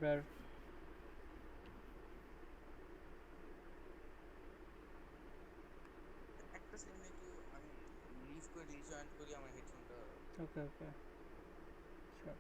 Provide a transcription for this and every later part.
আবরার? একটা সেকেন্ড, একটু আমি লিভ করে রিজয়েন করি আমার হেডফোনটা। ওকে ওকে, শিওর।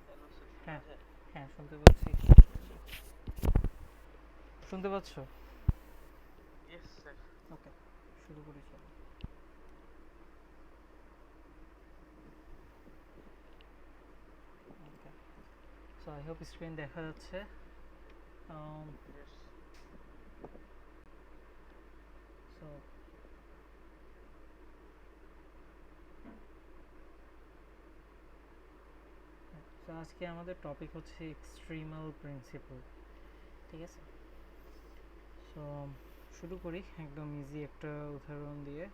হ্যালো স্যার, শোনা হ্যাঁ যায়? হ্যাঁ, শুনতে পাচ্ছি। শুনতে পাচ্ছ? Yes sir. ওকে, শুরু করি চলো। ওকে, সো আই হোপ স্ক্রিন দেখা যাচ্ছে। ইয়েস। সো সো আজকে আমাদের টপিক হচ্ছে এক্সট্রিমাল প্রিন্সিপল। ঠিক আছে, সো শুরু করি একদম ইজি একটা উদাহরণ দিয়ে।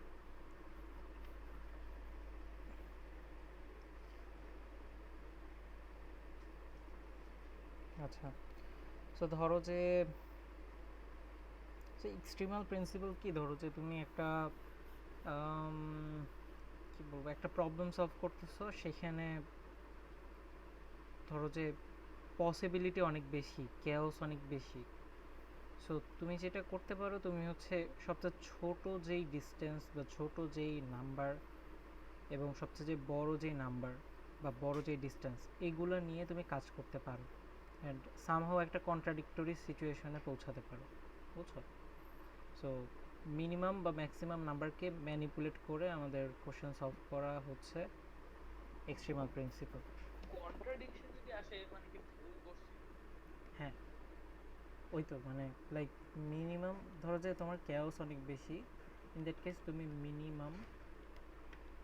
আচ্ছা, সো ধরো যে এক্সট্রিমাল প্রিন্সিপল কি, ধরো যে তুমি একটা আম, কি বলবো, একটা প্রবলেম সলভ করতেছো, সেখানে ধরো যে পসিবিলিটি অনেক বেশি, কেওস অনেক বেশি। সো তুমি যেটা করতে পারো, তুমি হচ্ছে সবচেয়ে ছোট যেই ডিস্টেন্স বা ছোট যেই নাম্বার এবং সবচেয়ে যে বড় যেই নাম্বার বা বড় যেই ডিস্টেন্স, এগুলো নিয়ে তুমি কাজ করতে পারো অ্যান্ড সামহাও একটা কন্ট্রাডিক্টরি সিচুয়েশনে পৌঁছাতে পারো। বুঝছো? সো মিনিমাম বা ম্যাক্সিমাম নাম্বারকে ম্যানিপুলেট করে আমাদের কোশ্চেন সলভ করা হচ্ছে এক্সট্রিমাল প্রিন্সিপাল। কন্ট্রাডিকশন যদি আসে মানে কি ভুল করছি? হ্যাঁ, ওই তো মানে লাইক মিনিমাম, ধরো যে তোমার ক্যাওস অনেক বেশি, ইন দ্যাট কেস তুমি মিনিমাম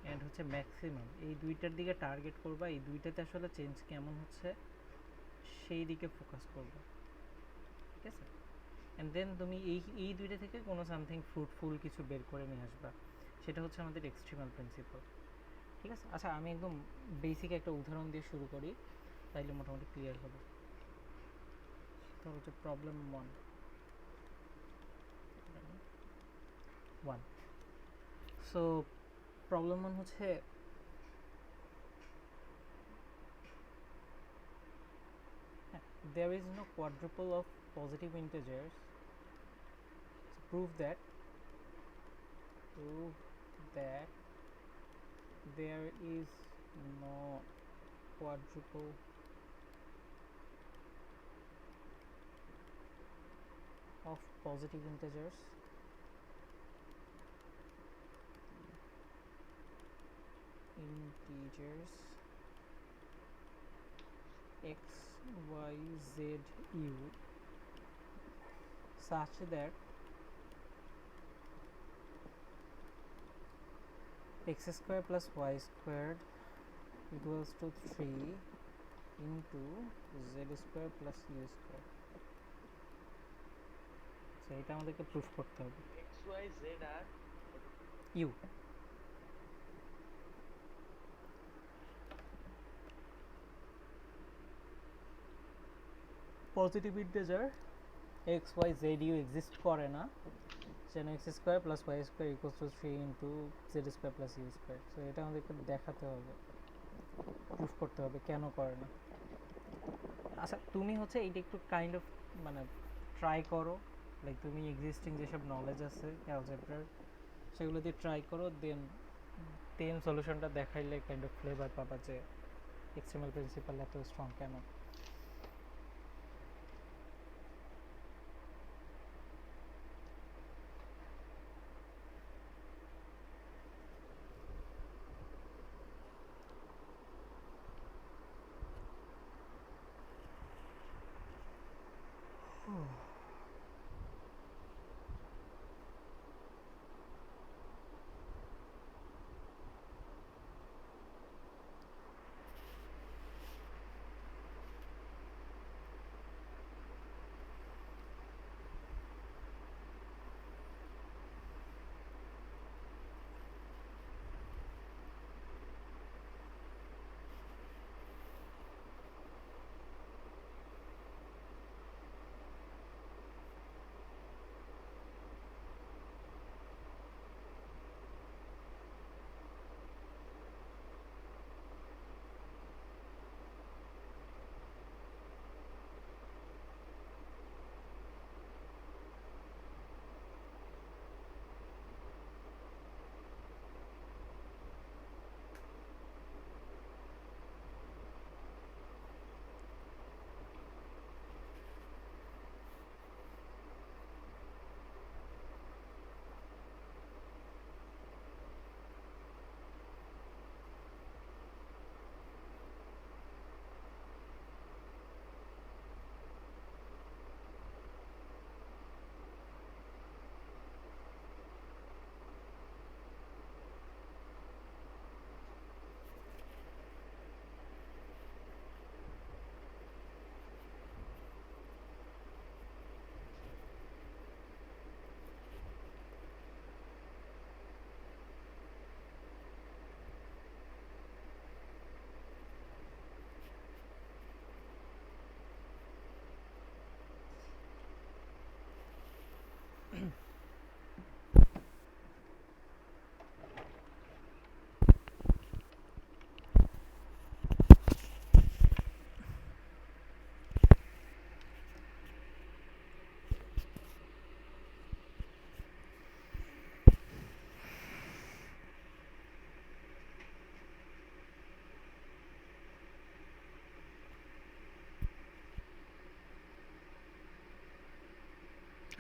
অ্যান্ড হচ্ছে ম্যাক্সিমাম এই দুইটার দিকে টার্গেট করবা, এই দুইটাতে আসলে চেঞ্জ কেমন হচ্ছে সেই দিকে ফোকাস করবা। ঠিক আছে, অ্যান্ড দেন তুমি এই এই দুইটা থেকে কোনো সামথিং ফ্রুটফুল কিছু বের করে নিয়ে আসবা, সেটা হচ্ছে আমাদের এক্সট্রিমাল প্রিন্সিপাল। ঠিক আছে, আচ্ছা আমি একদম বেসিক একটা উদাহরণ দিয়ে শুরু করি, তাইলে মোটামুটি ক্লিয়ার হবে। ধরো হচ্ছে problem one. One, so problem one হচ্ছে there is no quadruple of positive integers. Prove that prove that there is no quadruple of positive integers integers x, y, z, u such that x square plus y squared equals to 3 into z square plus u square. So এটা আমাদেরকে proof করতে হবে। X Y Z আর u, positive integer X Y Z U exist করে না, যেন X square plus Y square equals to 3 into Z square plus you square. So এটা আমাদেরকে দেখাতে হবে, প্রুফ করতে হবে কেন করে না। আচ্ছা তুমি হচ্ছে এইটা একটু কাইন্ড অফ মানে ট্রাই করো, লাইক তুমি এক্সিস্টিং যেসব নলেজ আছে অ্যালজেব্রার সেগুলো দিয়ে ট্রাই করো, দেন সলিউশনটা দেখাইলে কাইন্ড অফ ফ্লেভার পাবা যে এক্সএমএল প্রিন্সিপাল এত স্ট্রং কেন।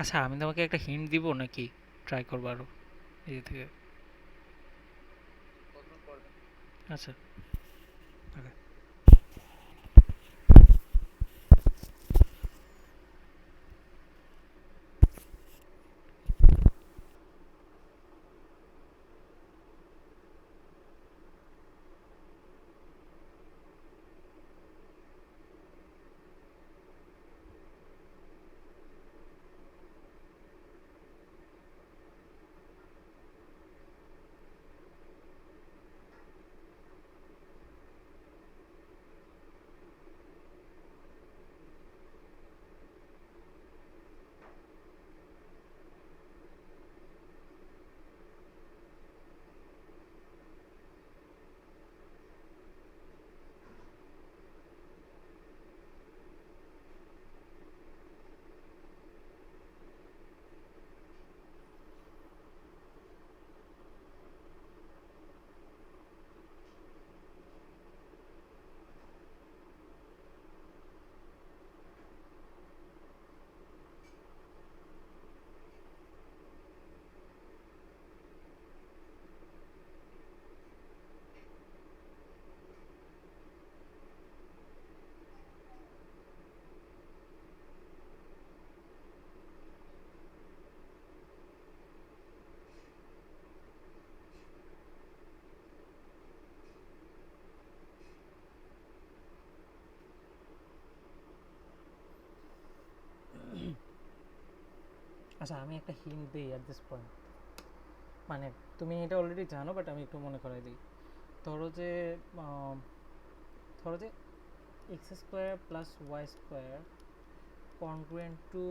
আচ্ছা আমি তোমাকে একটা হিন্ট দিব নাকি ট্রাই করবো আরো এই থেকে? কতক্ষণ পর দেন? আচ্ছা ওকে। আচ্ছা আমি একটা হিন্ট দিই অ্যাট দিস পয়েন্ট, মানে তুমি এটা অলরেডি জানো বাট আমি একটু মনে করাই দিই। ধরো যে আম, ধরো যে X square plus Y square congruent to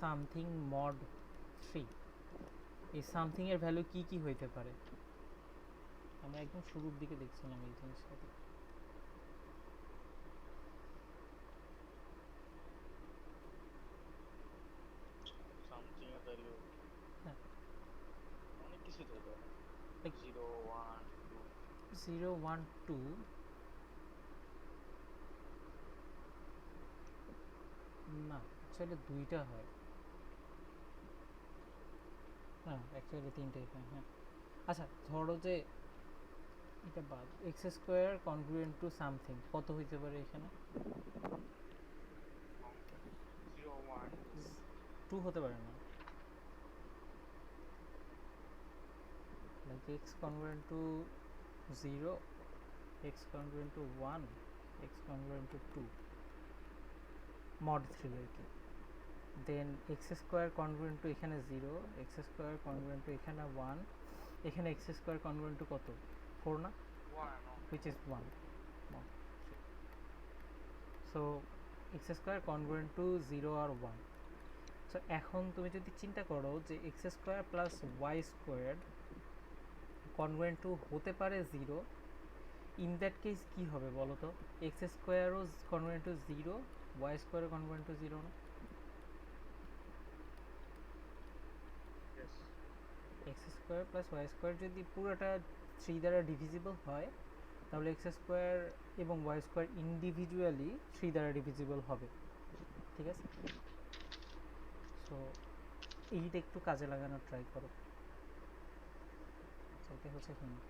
something mod 3, এই সামথিং এর ভ্যালু কি কি হইতে পারে? আমরা একদম শুরুর দিকে দেখছিলাম এই জিনিসটা। কিছুই তো হতে পারে Like 0 1 2 0 1 2 না অ্যাকচুয়ালি দুইটা হয় না অ্যাকচুয়ালি তিনটাই হয় হ্যাঁ আচ্ছা ধরো যে এটা বাদ X square congruent to something কত হইতে পারে এখানে 0 1 2 2 হতে পারে না like X congruent to 0 x congruent to 1 x congruent to 2 mod 3 আর কি দেন x স্কোয়ার congruent to এখানে 0 x স্কোয়ার congruent to এখানে 1 এখানে x স্কোয়ার congruent to কত 4 না 1 which is 1 mod 3 so x square congruent to 0 আর 1 so এখন তুমি যদি চিন্তা করো যে x square plus y square congruent to হতে পারে 0 in that case কি হবে বলো তো x স্কোয়ারও congruent to 0 y স্কোয়ারও congruent to 0 না yes x square plus y square যদি পুরোটা 3 দ্বারা ডিভিজিবল হয় তাহলে x স্কোয়ার এবং y স্কোয়ার ইন্ডিভিজুয়ালি 3 দ্বারা ডিভিজিবল হবে ঠিক আছে সো এইটা একটু কাজে লাগানোর ট্রাই করো আচ্ছা এটা হচ্ছে হিন্ট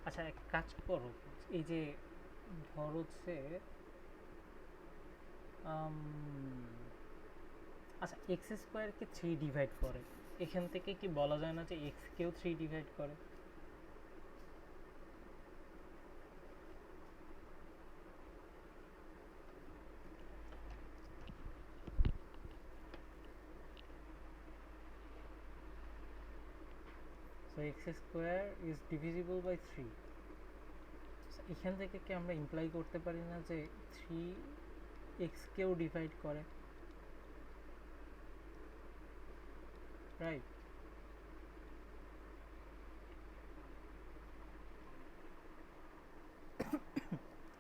আচ্ছা এক কাজ করো এই যে ধরো যে আচ্ছা এক্স স্কোয়ারকে 3 ডিভাইড করে এখান থেকে কি বলা যায় না যে এক্স কেও 3 ডিভাইড করে so X square is divisible by 3 এখান থেকে কি আমরা ইমপ্লাই করতে পারি না যে 3 এক্স কেও ডিভাইড করে রাইট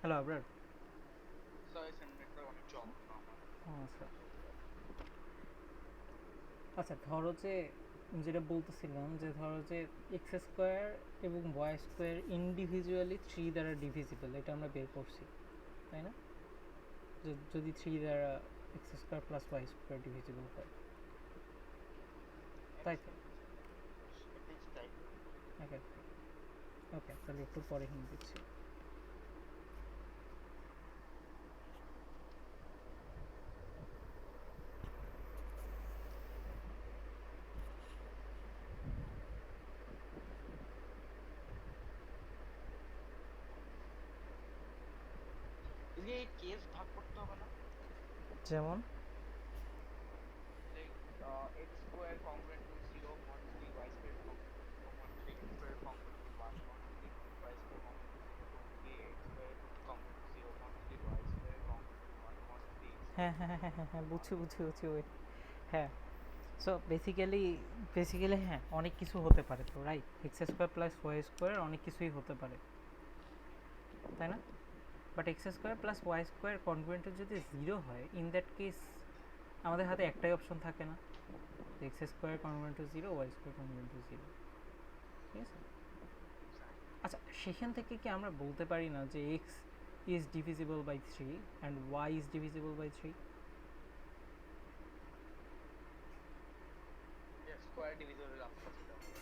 হ্যালো আবরার সরি সেন্টারটা অনেক জব না আমার আচ্ছা আচ্ছা ধরো যে যেটা বলতেছিলাম যে ধরো যে এক্স স্কোয়ার এবং ওয়াই স্কোয়ার ইন্ডিভিজুয়ালি 3 দ্বারা ডিভিজিবল এটা আমরা বের করছি তাই না যদি 3 দ্বারা X square plus Y square divisible হয়, তাই তো? ওকে ওকে, তাহলে একটু পরে হিন্ট দিচ্ছি। কেস ভাগ করতে হবে না? যেমন like X square congruent to 0 mod 3 y square congruent to 0 mod 3 x square congruent to 1 mod 3 y square congruent to 0 mod 3 x square congruent to 0 mod 3 y square congruent to 1 mod 3 x হ্যাঁ হ্যাঁ হ্যাঁ হ্যাঁ হ্যাঁ, বুঝছি ওই, হ্যাঁ। So basically হ্যাঁ, অনেক কিছু হতে পারে তো, right? X square plus Y square অনেক কিছুই হতে পারে, তাই না? But X square plus Y square congruent যদি 0 হয়, ইন দ্যাট কেস আমাদের হাতে একটাই অপশন থাকে না, X square congruent to 0, Y square congruent to 0, ঠিক আছে? আচ্ছা, সেখান থেকে কি আমরা বলতে পারি না যে X is divisible by 3 and Y is divisible by 3? Square divisible impossible হবে।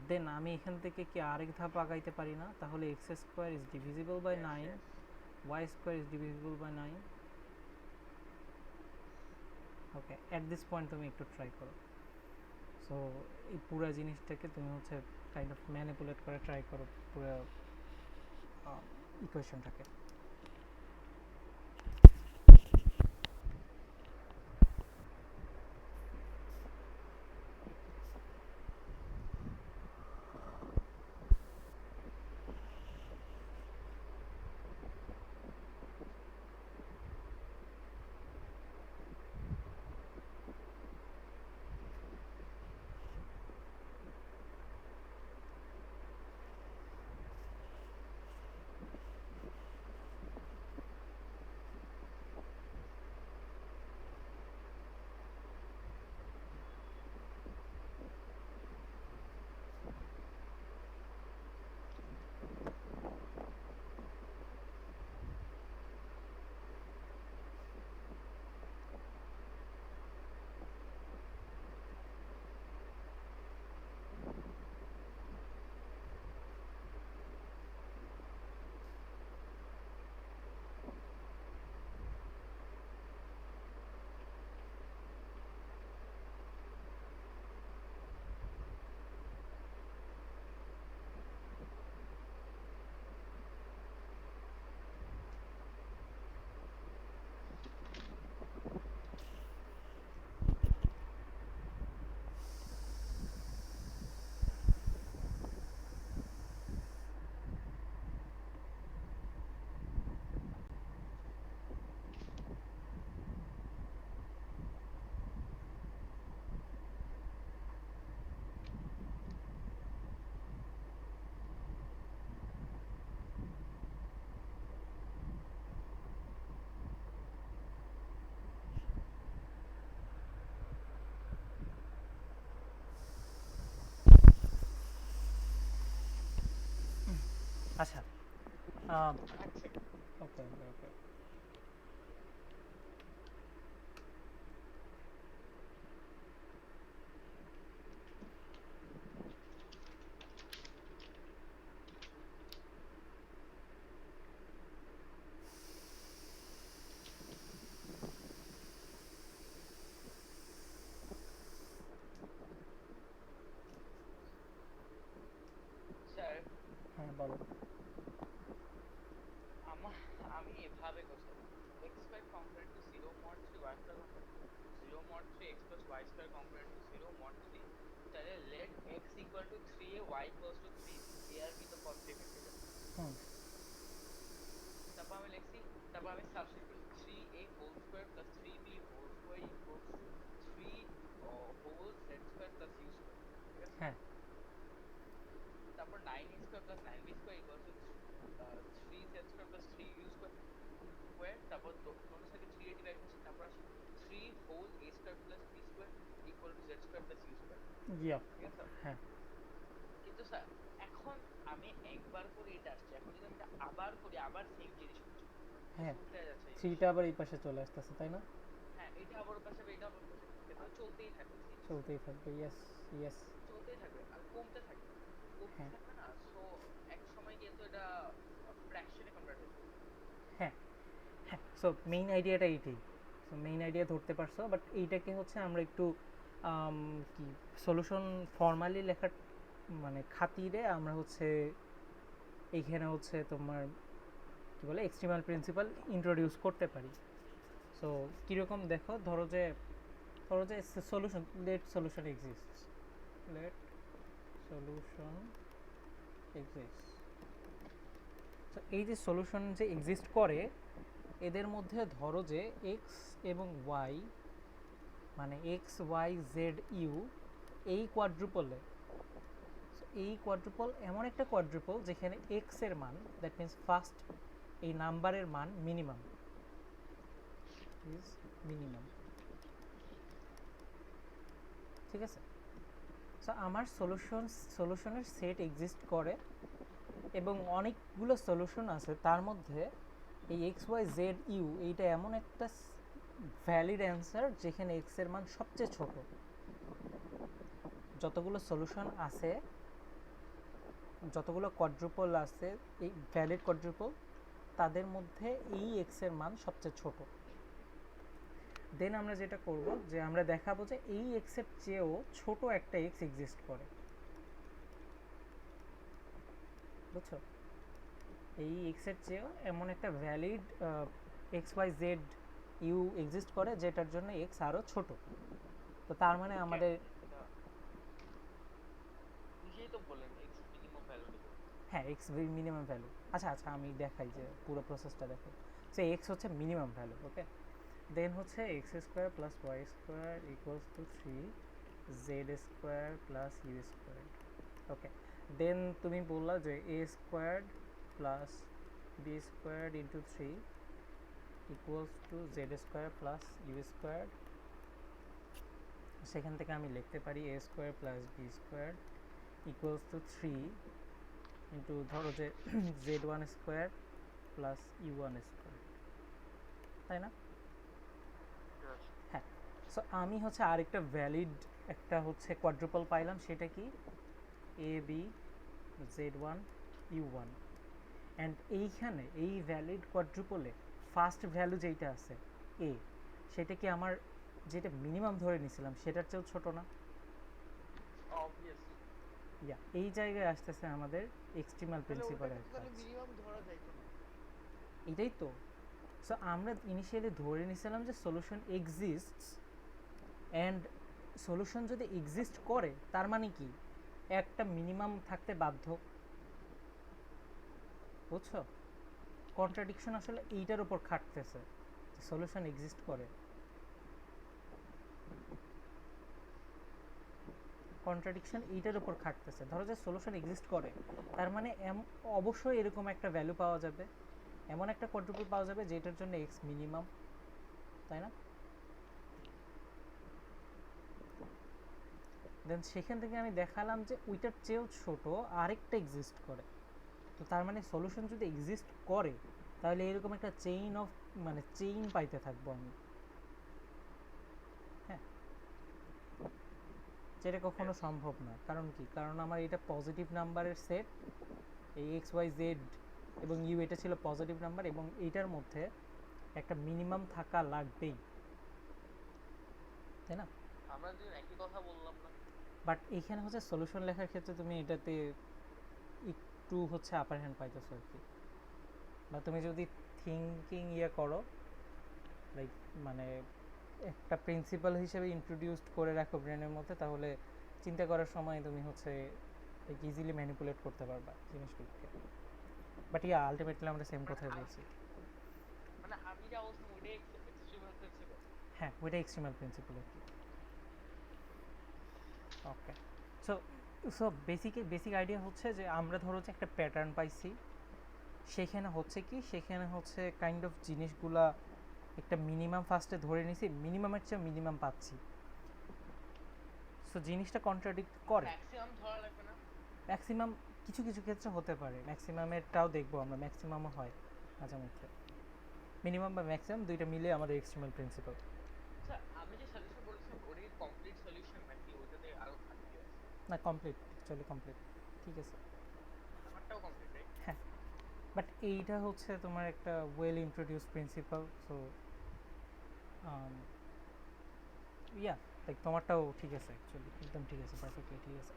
দেন আমি এখান থেকে কি আরেক ধাপ আগাইতে পারি না? তাহলে X square is divisible by 9, Y square is divisible by 9। Okay, at this point তুমি একটু ট্রাই করো। সো এই পুরো জিনিসটাকে তুমি হচ্ছে কাইন্ড অফ ম্যানিপুলেট করে ট্রাই করো পুরো ইকুয়েশনটাকে। আচ্ছা, ওকে ওকে ওকে, স্যার হ্যাঁ বলো। আমি এভাবে করছি X square congruent to 0 mod 3 y square congruent to 0 mod 3 x plus y square congruent to 0 mod 3, তাহলে let x equal to 3a y equals to 3 here be the positive integer। হুম, তারপর আমি লিখছি, তারপর আমি সাবস্টিটিউট করি 3a whole square plus 3b whole square equals to 3 whole z square plus u square, ঠিক আছে? হ্যাঁ তারপর 9a square plus 9b square equals to 3z square plus 3u square, তারপর দোনো সাইডে 3a ডিভাইড করছি, তারপর আসি 3 whole a square plus b square equal to z square plus u square, yeah, ঠিক আছে? হ্যাঁ কিন্তু স্যার এখন আমি একবার করে এটা আসছে, এখন যদি আমি এটা আবার করি আবার সেম জিনিস হচ্ছে, হ্যাঁ, উল্টে যাচ্ছে এই 3টা আবার এই পাশে চলে আসতেছে, তাই না? হ্যাঁ এটা আবার ওর পাশে এটা আবার ওর পাশে, এভাবে চলতেই থাকবে জিনিস, চলতেই থাকবে, ইয়েস ইয়েস। চলতেই থাকবে আর কমতে থাকবে, কমতে হ্যাঁ থাকবে না, সো এক সময় কিন্তু এটা ফ্র্যাকশনে কনভার্ট হয়ে যাবে। হ্যাঁ হ্যাঁ। সো মেইন আইডিয়াটা এইটাই। সো মেইন আইডিয়া ধরতে পারছো, বাট এইটাকে হচ্ছে আমরা একটু কি সলিউশন ফর্মালি লেখার মানে খাতিরে আমরা হচ্ছে এইখানে হচ্ছে তোমার কী বলে এক্সট্রিমাল প্রিন্সিপাল ইন্ট্রোডিউস করতে পারি। সো কীরকম দেখো, ধরো যে solution, let solution exist, let solution exist. তো এই যে সলিউশন যে এক্সিস্ট করে, এদের মধ্যে ধরো যে এক্স এবং ওয়াই মানে এক্স ওয়াই জেড ইউ এই কোয়াড্রুপলে, এই কোয়াড্রুপল এমন একটা কোয়াড্রুপল যেখানে এক্স এর মান, দ্যাট মিন্স ফার্স্ট এই নাম্বারের মান মিনিমাম ইজ মিনিমাম, ঠিক আছে? সো আমার সলিউশনের সেট এক্সিস্ট করে এবং অনেকগুলো সলিউশন আছে, তার মধ্যে এই এক্স ওয়াই জেড ইউ এইটা এমন একটা ভ্যালিড অ্যান্সার যেখানে এক্স এর মান সবচেয়ে ছোট। যতগুলো সলিউশন আছে, যতগুলো কোয়াড্রুপল আছে, এই ভ্যালিড কোয়াড্রুপল, তাদের মধ্যে এই এক্স এর মান সবচেয়ে ছোট। দেন আমরা যেটা করব যে আমরা দেখাবো যে এই এক্স এর চেয়েও ছোট একটা এক্স এক্সিস্ট করে, বুঝছো? এই এক্স এর চেয়েও এমন একটা valid X Y Z U exist করে যেটার জন্য এক্স আরও ছোট। তো তার মানে আমাদের এটা নিজেই তো বললেন এক্স মিনিমাম ভ্যালু নেব। হ্যাঁ এক্স মিনিমাম ভ্যালু। আচ্ছা আচ্ছা, আমি দেখাই যে পুরো প্রসেসটা দেখাই। সে এক্স হচ্ছে মিনিমাম ভ্যালু, ওকে? দেন হচ্ছে x square plus Y square equals to 3 z square plus you square, okay? Then তুমি বললা যে a squared plus b squared into 3 equals to z square plus you square. সেখান থেকে আমি লিখতে পারি a square plus b square equals to 3 into ধরো যে z one square plus u one square, তাই না? হ্যাঁ। সো আমি হচ্ছে আরেকটা ভ্যালিড একটা হচ্ছে কোয়াড্রুপল পাইলাম, সেটা কি a b z one u one. And এইখানে এই ভ্যালিড কোয়াড্রুপলে ফার্স্ট ভ্যালু যেইটা আছে এ, সেটা কি আমার যেটা মিনিমাম ধরে নিয়েছিলাম সেটার চেয়েও ছোট না? অবভিয়াসলি ইয়া, এই জায়গায় আসতেছে আমাদের এক্সট্রিমাল প্রিন্সিপালের কাজ। মিনিমাম ধরা যাইতো না। এটাই তো। সো আমরা ইনিশিয়ালি ধরে নিয়েছিলাম যে সলিউশন এক্সিস্টস, অ্যান্ড সলিউশন যদি এক্সিস্ট করে তার মানে কি একটা মিনিমাম থাকতে বাধ্য, বুঝছো? কন্ট্রাডিকশন আসলে এইটার উপর খাটতেছে যে সলিউশন এক্সিস্ট করে, কন্ট্রাডিকশন এইটার উপর খাটতেছে। ধরো যে সলিউশন এক্সিস্ট করে, তার মানে অবশ্যই এরকম একটা ভ্যালু পাওয়া যাবে, এমন একটা কোয়াড্রুপল পাওয়া যাবে যেটার জন্য এক্স মিনিমাম, তাই না? দেন সেখান থেকে আমি দেখালাম যে ওইটার চেয়েও ছোট আরেকটা এক্সিস্ট করে। তো তার মানে সলিউশন যদি এক্সিস্ট করে তাহলে এরকম একটা চেইন অফ মানে চেইন পাইতে থাকবো আমি, হ্যাঁ? যেটা কখনো সম্ভব না। কারণ কি? কারণ আমার এটা পজিটিভ নাম্বারের সেট, এই এক্স ওয়াই জেড এবং ইউ এটা ছিল পজিটিভ নাম্বার, এবং এইটার মধ্যে একটা মিনিমাম থাকা লাগবেই, তাই না? আমরা দুজন একই কথা বললাম না। বাট এইখানে হচ্ছে সলিউশন লেখার ক্ষেত্রে তুমি এটাতে একটু হচ্ছে আপার হ্যান্ড পাইতেছো আর কি। বা তুমি যদি থিঙ্কিং করো, লাইক মানে একটা প্রিন্সিপাল হিসেবে ইন্ট্রোডিউসড করে রাখো ব্রেনের মধ্যে, তাহলে চিন্তা করার সময় তুমি হচ্ছে ইজিলি ম্যানিপুলেট করতে পারবা জিনিসগুলোকে। বাট ইয়া আলটিমেটলি আমরা সেম কথাই বলছি। মানে আমি যা বলছিলাম ওইটাই এক্সট্রিমাল প্রিন্সিপাল। হ্যাঁ, ওইটা এক্সট্রিমাল প্রিন্সিপাল আর কি। ওকে। সো সো বেসিক আইডিয়া হচ্ছে যে আমরা ধরো যে একটা প্যাটার্ন পাইছি, সেখানে হচ্ছে কি, সেখানে হচ্ছে কাইন্ড অফ জিনিসগুলা একটা মিনিমাম ফার্স্টে ধরে নিছি, মিনিমামের চেয়ে মিনিমাম পাচ্ছি। সো জিনিসটা কন্ট্রাডিক্ট করে। ম্যাক্সিমাম ধরা লাগবে না। ম্যাক্সিমাম কিছু কিছু ক্ষেত্রে হতে পারে, ম্যাক্সিমামেরটাও দেখবো আমরা, ম্যাক্সিমামও হয় মাঝে মধ্যে। মিনিমাম বা ম্যাক্সিমাম দুইটা মিলে আমাদের এক্সট্রিমাল প্রিন্সিপাল। আচ্ছা আমি যে সলিউশন বলেছিলাম ওরই কমপ্লিট সলিউশন নাকি ওইটাতে আরো থাকবে আছে? না কমপ্লিট, অ্যাকচুয়ালি কমপ্লিট, ঠিক আছে। আমারটাও কমপ্লিট রাইট? হ্যাঁ, বাট এইটা হচ্ছে তোমার একটা well introduce principal, so yeah, like তোমারটাও ঠিক আছে, অ্যাকচুয়ালি একদম ঠিক আছে, পারফেক্টলি ঠিক আছে।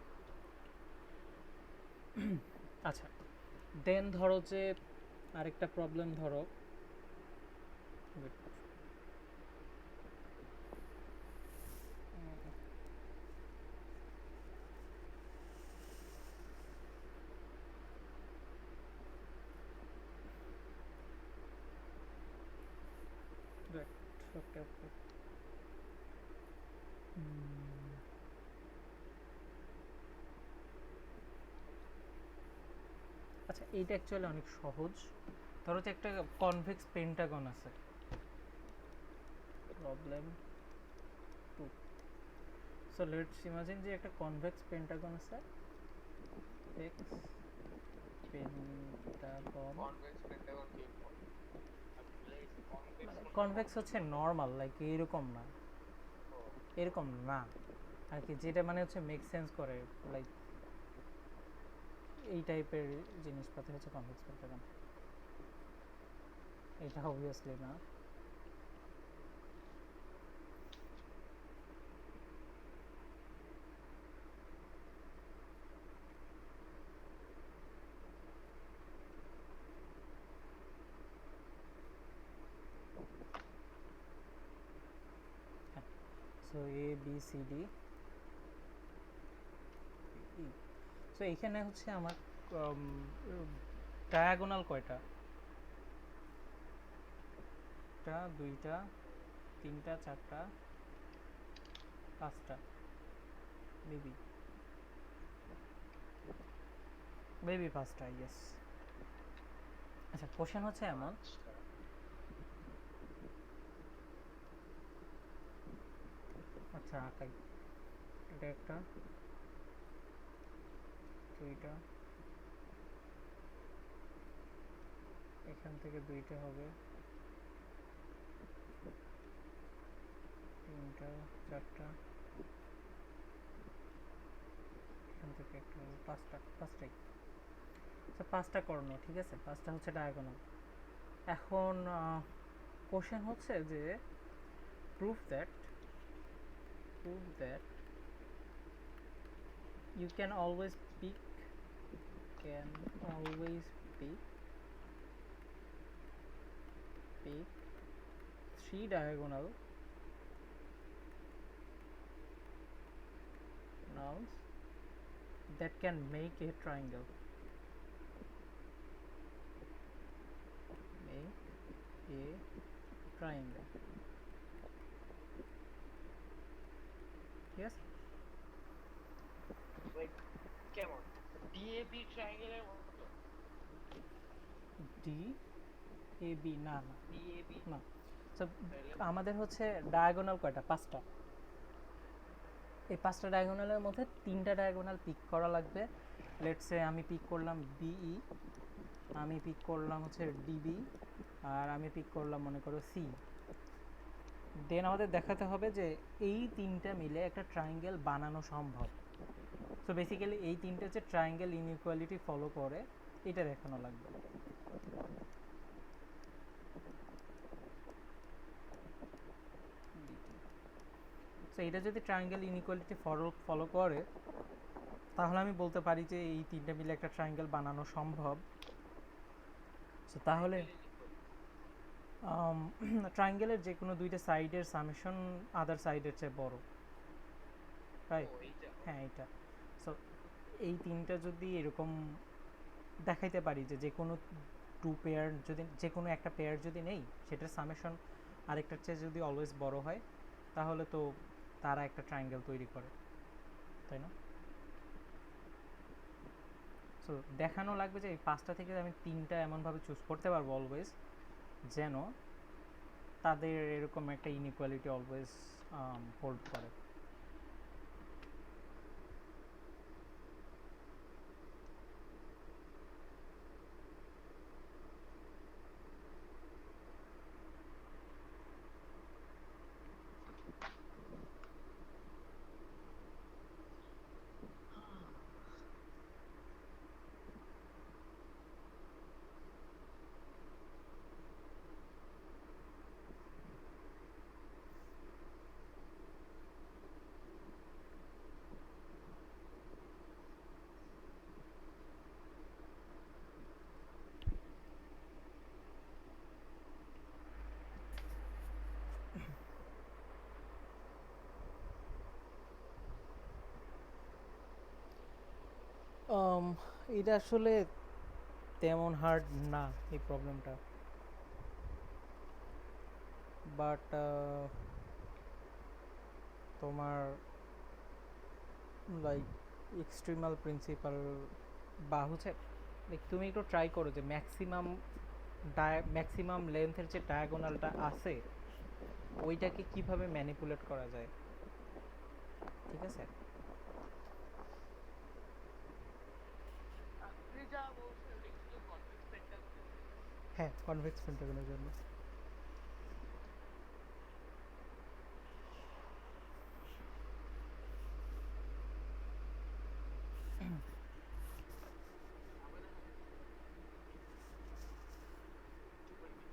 আচ্ছা, দেন ধরো যে আরেকটা প্রবলেম ধরো, wait, right, okay, okay. আচ্ছা এইটা অ্যাকচুয়ালি অনেক সহজ। ধরো যে একটা কনভেক্স পেন্টাগন আছে, প্রবলেম 2। সো লেটস ইমাজিন যে একটা কনভেক্স পেন্টাগন আছে, এক্স পেন্টাগন। কনভেক্স পেন্টাগন কি কনভেক্স কনভেক্স হচ্ছে নর্মাল, লাইক এরকম না, এরকম না আর কি, যেটা মানে হচ্ছে মেক সেন্স করে, লাইক এই টাইপের জিনিসপাতি হচ্ছে কনভেক্স পেন্টাগন। এটা অবভিয়াসলি না। So A B C D E. So এইখানে হচ্ছে আমার ডায়াগোনাল কয়টা? একটা, দুইটা, তিনটা, চারটা, পাঁচটা, মেবি মেবি পাঁচটা, ইয়েস। আচ্ছা কোশ্চেন হচ্ছে এমন, আচ্ছা আঁকাই, এটা একটা, দুইটা, এখান থেকে দুইটা হবে, তিনটা, চারটা, এখান থেকে একটা হবে, পাঁচটা, পাঁচটাই। আচ্ছা পাঁচটা কর্ণ, ঠিক আছে, পাঁচটা হচ্ছে ডায়াগোনাল। এখন কোশ্চেন হচ্ছে যে prove that you can always pick three diagonal nouns that can make a triangle. Yes, like কেমন ডিএবি ট্রায়াঙ্গেলের মতো? D A B, না না ডিএবি না। সো আমাদের হচ্ছে ডায়াগোনাল কয়টা? পাঁচটা। এই পাঁচটা ডায়াগোনালের মধ্যে তিনটা ডায়াগোনাল পিক করা লাগবে। লেটস সে আমি পিক করলাম বিই, আমি পিক করলাম হচ্ছে ডিবি, আর আমি পিক করলাম মনে করো সি। দেন আমাদের দেখাতে হবে যে এই তিনটা মিলে একটা ট্রায়াঙ্গেল বানানো সম্ভব। সো বেসিক্যালি এই তিনটা যে ট্রায়াঙ্গেল ইনইকুয়ালিটি ফলো করে এটা দেখানো লাগবে। সো এটা যদি ট্রায়াঙ্গেল ইনইকুয়ালিটি ফলো করে তাহলে আমি বলতে পারি যে এই তিনটা মিলে একটা ট্রায়াঙ্গেল বানানো সম্ভব। সো তাহলে ট্রায়াঙ্গেলের যে কোনো দুইটা সাইডের সামেশন আদার সাইডের চেয়ে বড়, রাইট? হ্যাঁ এইটা। সো এই তিনটা যদি এরকম দেখাইতে পারি যে যে কোনো টু পেয়ার, যদি যে কোনো একটা পেয়ার যদি নেই সেটার সামেশন আরেকটার চেয়ে যদি অলওয়েজ বড় হয় তাহলে তো তারা একটা ট্রায়াঙ্গেল তৈরি করে, তাই না? সো দেখানো লাগবে যে এই পাঁচটা থেকে আমি তিনটা এমনভাবে চুজ করতে পারবো অলওয়েজ যেন তাদের এরকম একটা ইনইকুয়ালিটি অলওয়েজ হোল্ড করে। এটা আসলে তেমন হার্ড না এই প্রবলেমটা, বাট তোমার লাইক এক্সট্রিমাল প্রিন্সিপাল বা হচ্ছে লাইক তুমি একটু ট্রাই করো যে ম্যাক্সিমাম লেন্থের যে ডায়াগোনালটা আছে ওইটাকে কিভাবে ম্যানিপুলেট করা যায়, ঠিক আছে? আপনি যা বলছেন এটা কি কনভেক্স পেন্টাগনের জন্য? হ্যাঁ, কনভেক্স পেন্টাগনের জন্য। আমাদের হাতে একটু করে দিন।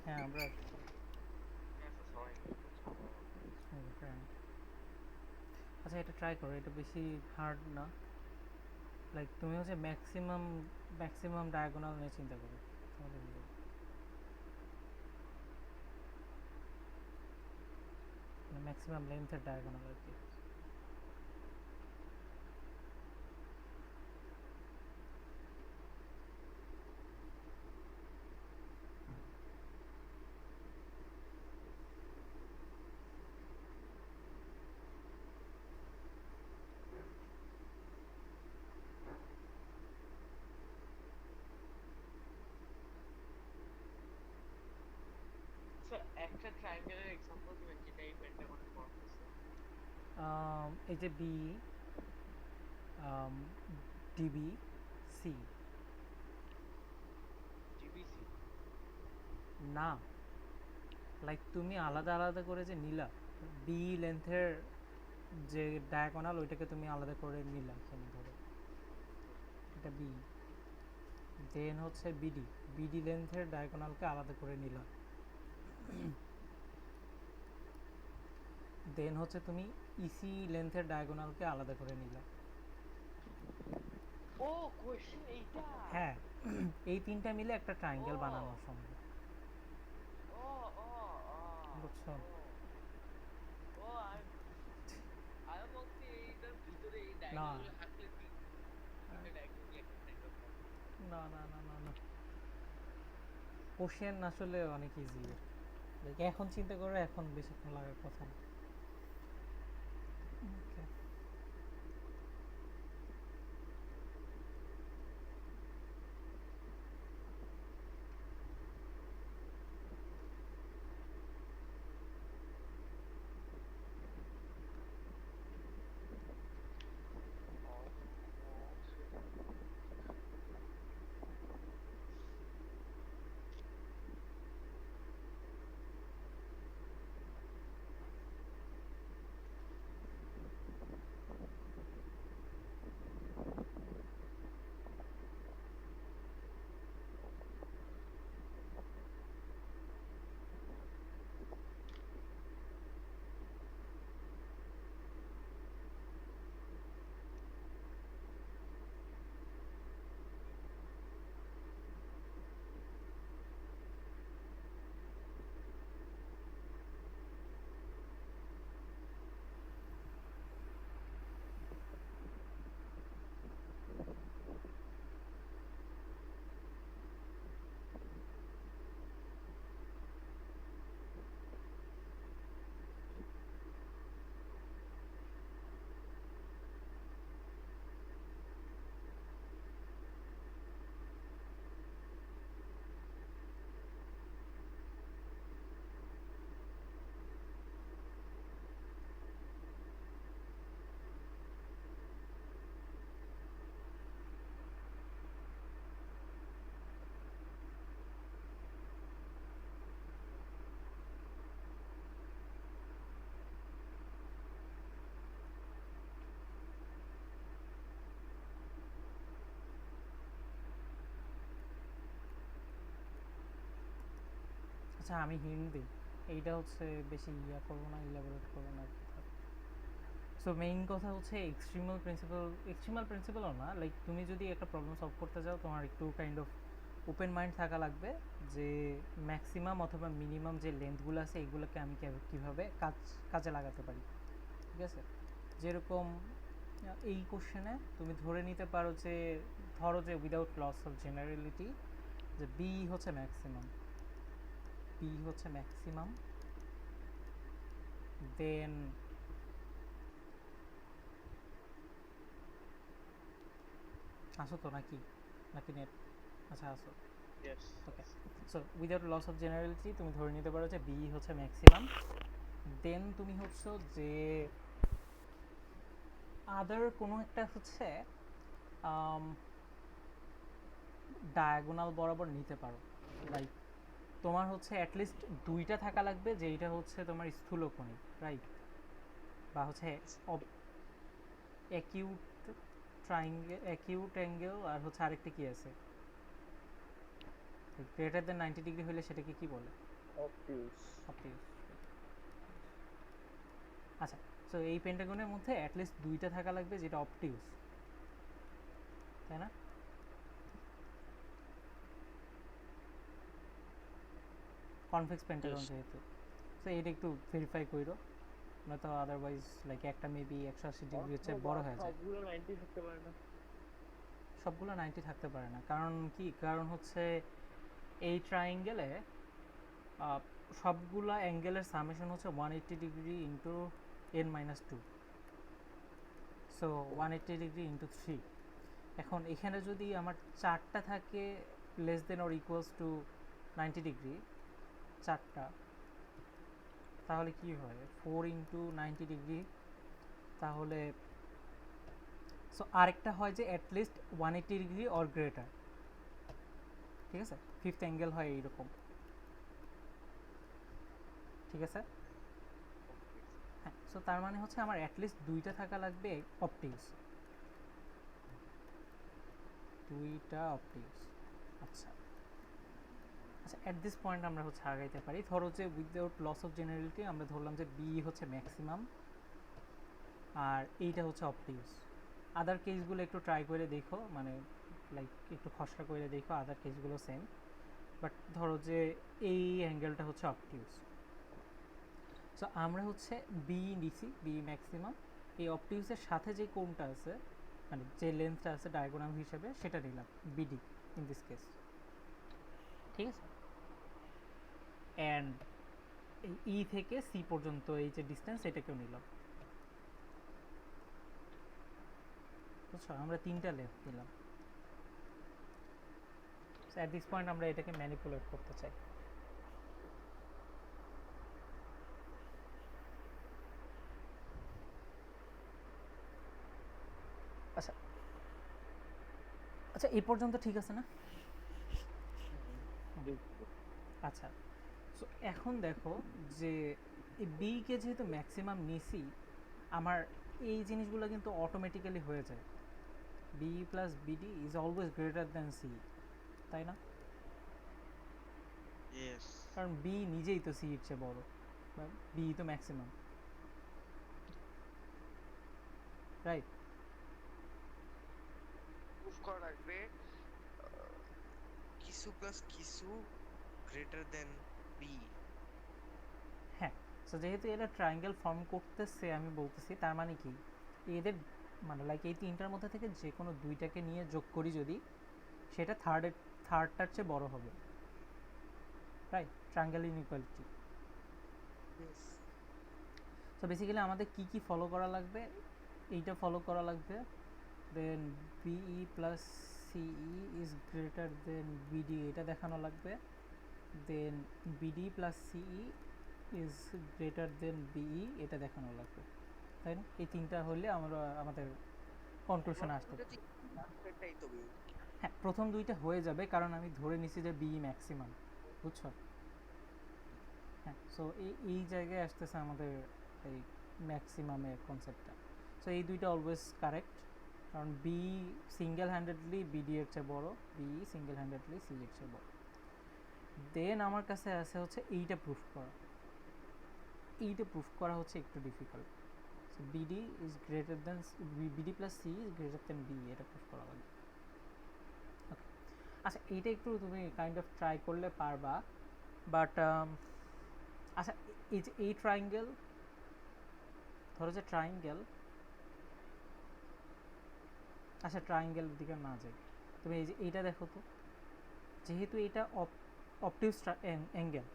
হ্যাঁ, আমরা সরি। আচ্ছা এটা ট্রাই করো, এটা বেশি হার্ড না। লাইক তুমি হচ্ছে ম্যাক্সিমাম ডায়াগোনাল নিয়ে চিন্তা করো, তাহলে হয়ে যাবে। ম্যাক্সিমাম লেন্থের ডায়াগোনাল আর কি। স্যার একটা ট্রায়াঙ্গেলের এক্সাম্পল দিবেন যেটা এই পেন্টাগনে করতেছে? এই যে বি, ডিবি, সি। ডিবিসি? না, লাইক তুমি আলাদা আলাদা করে যে নিলা, বি লেন্থের যে ডায়াগোনাল ওইটাকে তুমি আলাদা করে নিলা, এখানে ধরো এটা বি, দেন হচ্ছে বিডি লেন্থের ডায়াগোনালকে আলাদা করে নিলা, দেন হচ্ছে তুমি ইসি লেন্থের ডায়াগোনালকে আলাদা করে নিলা। ও কোশ্চেন এইটা? হ্যাঁ, এই তিনটা মিলে একটা ট্রায়াঙ্গেল ও বানানো সম্ভব, ও ও ও বুঝছো? ও ও আমি বলছি এইটার ভিতরে এই না ডায়াগোনাল আসলে তিনটা ডায়াগোনাল দিয়ে একটা ট্রায়াঙ্গেল ফর্ম। না না না না না, কোশ্চেন আসলে অনেক ইজি। এখন চিন্তা করো, এখন বেশিক্ষণ লাগার কথা না। Okay. আচ্ছা আমি হিন্ট দিই, এইটা হচ্ছে বেশি ইয়া করবো না, ইলাবোরেট করবো না। সো মেইন কথা হচ্ছে এক্সট্রিমাল প্রিন্সিপালও না, লাইক তুমি যদি একটা প্রবলেম সলভ করতে যাও তোমার একটু কাইন্ড অফ ওপেন মাইন্ড থাকা লাগবে যে ম্যাক্সিমাম অথবা মিনিমাম যে লেন্থগুলো আছে এইগুলোকে আমি কীভাবে কাজে লাগাতে পারি। ঠিক আছে, যেরকম এই কোশ্চেনে তুমি ধরে নিতে পারো যে ধরো যে উইদাউট লস অফ জেনারেলিটি যে বি হচ্ছে ম্যাক্সিমাম, দেন আসো তো নাকি নাকি নেট, আচ্ছা আসো। Yes. Okay, so without loss of generality তুমি ধরে নিতে পারো যে বি হচ্ছে ম্যাক্সিমাম, দেন তুমি হচ্ছে যে আদার কোনো একটা হচ্ছে ডায়াগোনাল বরাবর নিতে পারো, লাইক তোমার হচ্ছে অ্যাটলিস্ট দুইটা থাকা লাগবে যেইটা হচ্ছে তোমার স্থূলকোণী, রাইট, বা হচ্ছে অ্যাকিউট অ্যাঙ্গেল, আর হচ্ছে আরেকটা কি আছে গ্রেটার দেন 90 ডিগ্রি হলে সেটাকে কি বলে? Obtuse. আচ্ছা, সো এই পেন্টাগনের মধ্যে অ্যাটলিস্ট দুইটা থাকা লাগবে যেটা অবটিউস, তাই না? কনভেক্স পেন্টাগন যেহেতু, সো এটা একটু ভেরিফাই করো, নয়তো আদারওয়াইজ লাইক একটা মেবি 180 ডিগ্রি হচ্ছে বড় হয়ে যায়। সবগুলো 90 থাকতে পারে না, সবগুলো 90 থাকতে পারে না, কারণ কি, কারণ হচ্ছে এই ট্রায়াঙ্গেলে সবগুলা অ্যাঙ্গেলের সামেশন হচ্ছে 180 degree into n-2, so 180 degree into 3। এখন এখানে যদি আমার চারটা থাকে less than or equals to 90 degree, চারটা, তাহলে কি হয় 4 ইন্টু 90 ডিগ্রি, তাহলে সো আরেকটা হয় যে অ্যাটলিস্ট 180 ডিগ্রি অর গ্রেটার, ঠিক আছে, ফিফথ অ্যাঙ্গেল হয় এইরকম, ঠিক আছে। হ্যাঁ, সো তার মানে হচ্ছে আমার অ্যাটলিস্ট দুইটা থাকা লাগবে অবটিউস, আচ্ছা আচ্ছা, অ্যাট দিস পয়েন্ট আমরা হচ্ছে আগাইতে পারি। ধরো যে উইদাউট লস অফ জেনারেলিটি আমরা ধরলাম যে বি হচ্ছে ম্যাক্সিমাম আর এইটা হচ্ছে অবটিউস। আদার কেসগুলো একটু ট্রাই করে দেখো, মানে লাইক একটু খসড়া করে দেখো, আদার কেসগুলো সেম, বাট ধরো যে এই অ্যাঙ্গেলটা হচ্ছে অবটিউস। সো আমরা হচ্ছে বি নিছি, বি ম্যাক্সিমাম, এই অবটিউসের সাথে যে কোণটা আছে, মানে যে লেন্থটা আছে ডায়াগোনাল হিসেবে, সেটা নিলাম বিডি ইন দিস কেস, ঠিক আছে। অ্যান্ড এই ই থেকে সি পর্যন্ত এই যে ডিস্টেন্স এটাকেও নিলাম, বুঝছো? আমরা তিনটা লেন্থ নিলাম। অ্যাট দিস পয়েন্ট আমরা এটাকে ম্যানিপুলেট করতে চাই। আচ্ছা আচ্ছা, এই পর্যন্ত ঠিক আছে না? আচ্ছা, সো এখন দেখো যে এই বিকে যেহেতু ম্যাক্সিমাম নিছি, আমার এই জিনিসগুলো কিন্তু অটোমেটিক্যালি হয়ে যায়। B plus BD is always greater than C, তাই না? ইয়েস। কারণ বি নিজেই তো সি এর চেয়ে বড়, বা বি তো ম্যাক্সিমাম, রাইট? প্রুফ করা লাগবে কিছু প্লাস কিছু গ্রেটার দেন বি। হ্যাঁ, সো যেহেতু এরা ট্রায়াঙ্গেল ফর্ম করতেছে, আমি বলতেছি তার মানে কি, এদের মানে লাইক এই তিনটার মধ্যে থেকে যে কোনো দুইটাকে নিয়ে যোগ করি যদি, সেটা থার্ডটার চেয়ে বড় হবে, right? Triangle inequality. Yes. So basically আমাদের কি কি ফলো করা লাগবে? এইটা ফলো করা লাগবে, then BE plus CE is greater than BD, এটা দেখানো লাগবে। Then BD plus CE is greater than BE, এটা দেখানো লাগবে, তাই না? এই তিনটা হলে আমরা আমাদের কনক্লুশনে আসতে পারি। এটাই তো বি। হ্যাঁ, প্রথম দুইটা হয়ে যাবে কারণ আমি ধরে নিছি যে বিই ম্যাক্সিমাম, বুঝছো? হ্যাঁ, সো এই জায়গায় আসতেছে আমাদের এই ম্যাক্সিমামের কনসেপ্টটা। সো এই দুইটা অলওয়েজ কারেক্ট, কারণ বি সিঙ্গেল হ্যান্ডেডলি বিডি এর চেয়ে বড়, বি সিঙ্গেল হ্যান্ডেডলি সি এর চেয়ে বড়। দেন আমার কাছে আছে হচ্ছে এইটা প্রুফ করা। এইটা প্রুফ করা হচ্ছে একটু difficult. So BD is greater than, BD plus C is greater than B, এটা প্রুফ করা লাগবে। ওকে, আচ্ছা এইটা একটু তুমি কাইন্ড অফ ট্রাই করলে পারবা, বাট আচ্ছা এই যে এই ট্রায়াঙ্গেল, ধরো যে ট্রায়াঙ্গেল, আচ্ছা ট্রায়াঙ্গেল দিকে না যাই, তুমি এই যে এইটা দেখো তো, যেহেতু এটা অবটিউজ অ্যাঙ্গেল,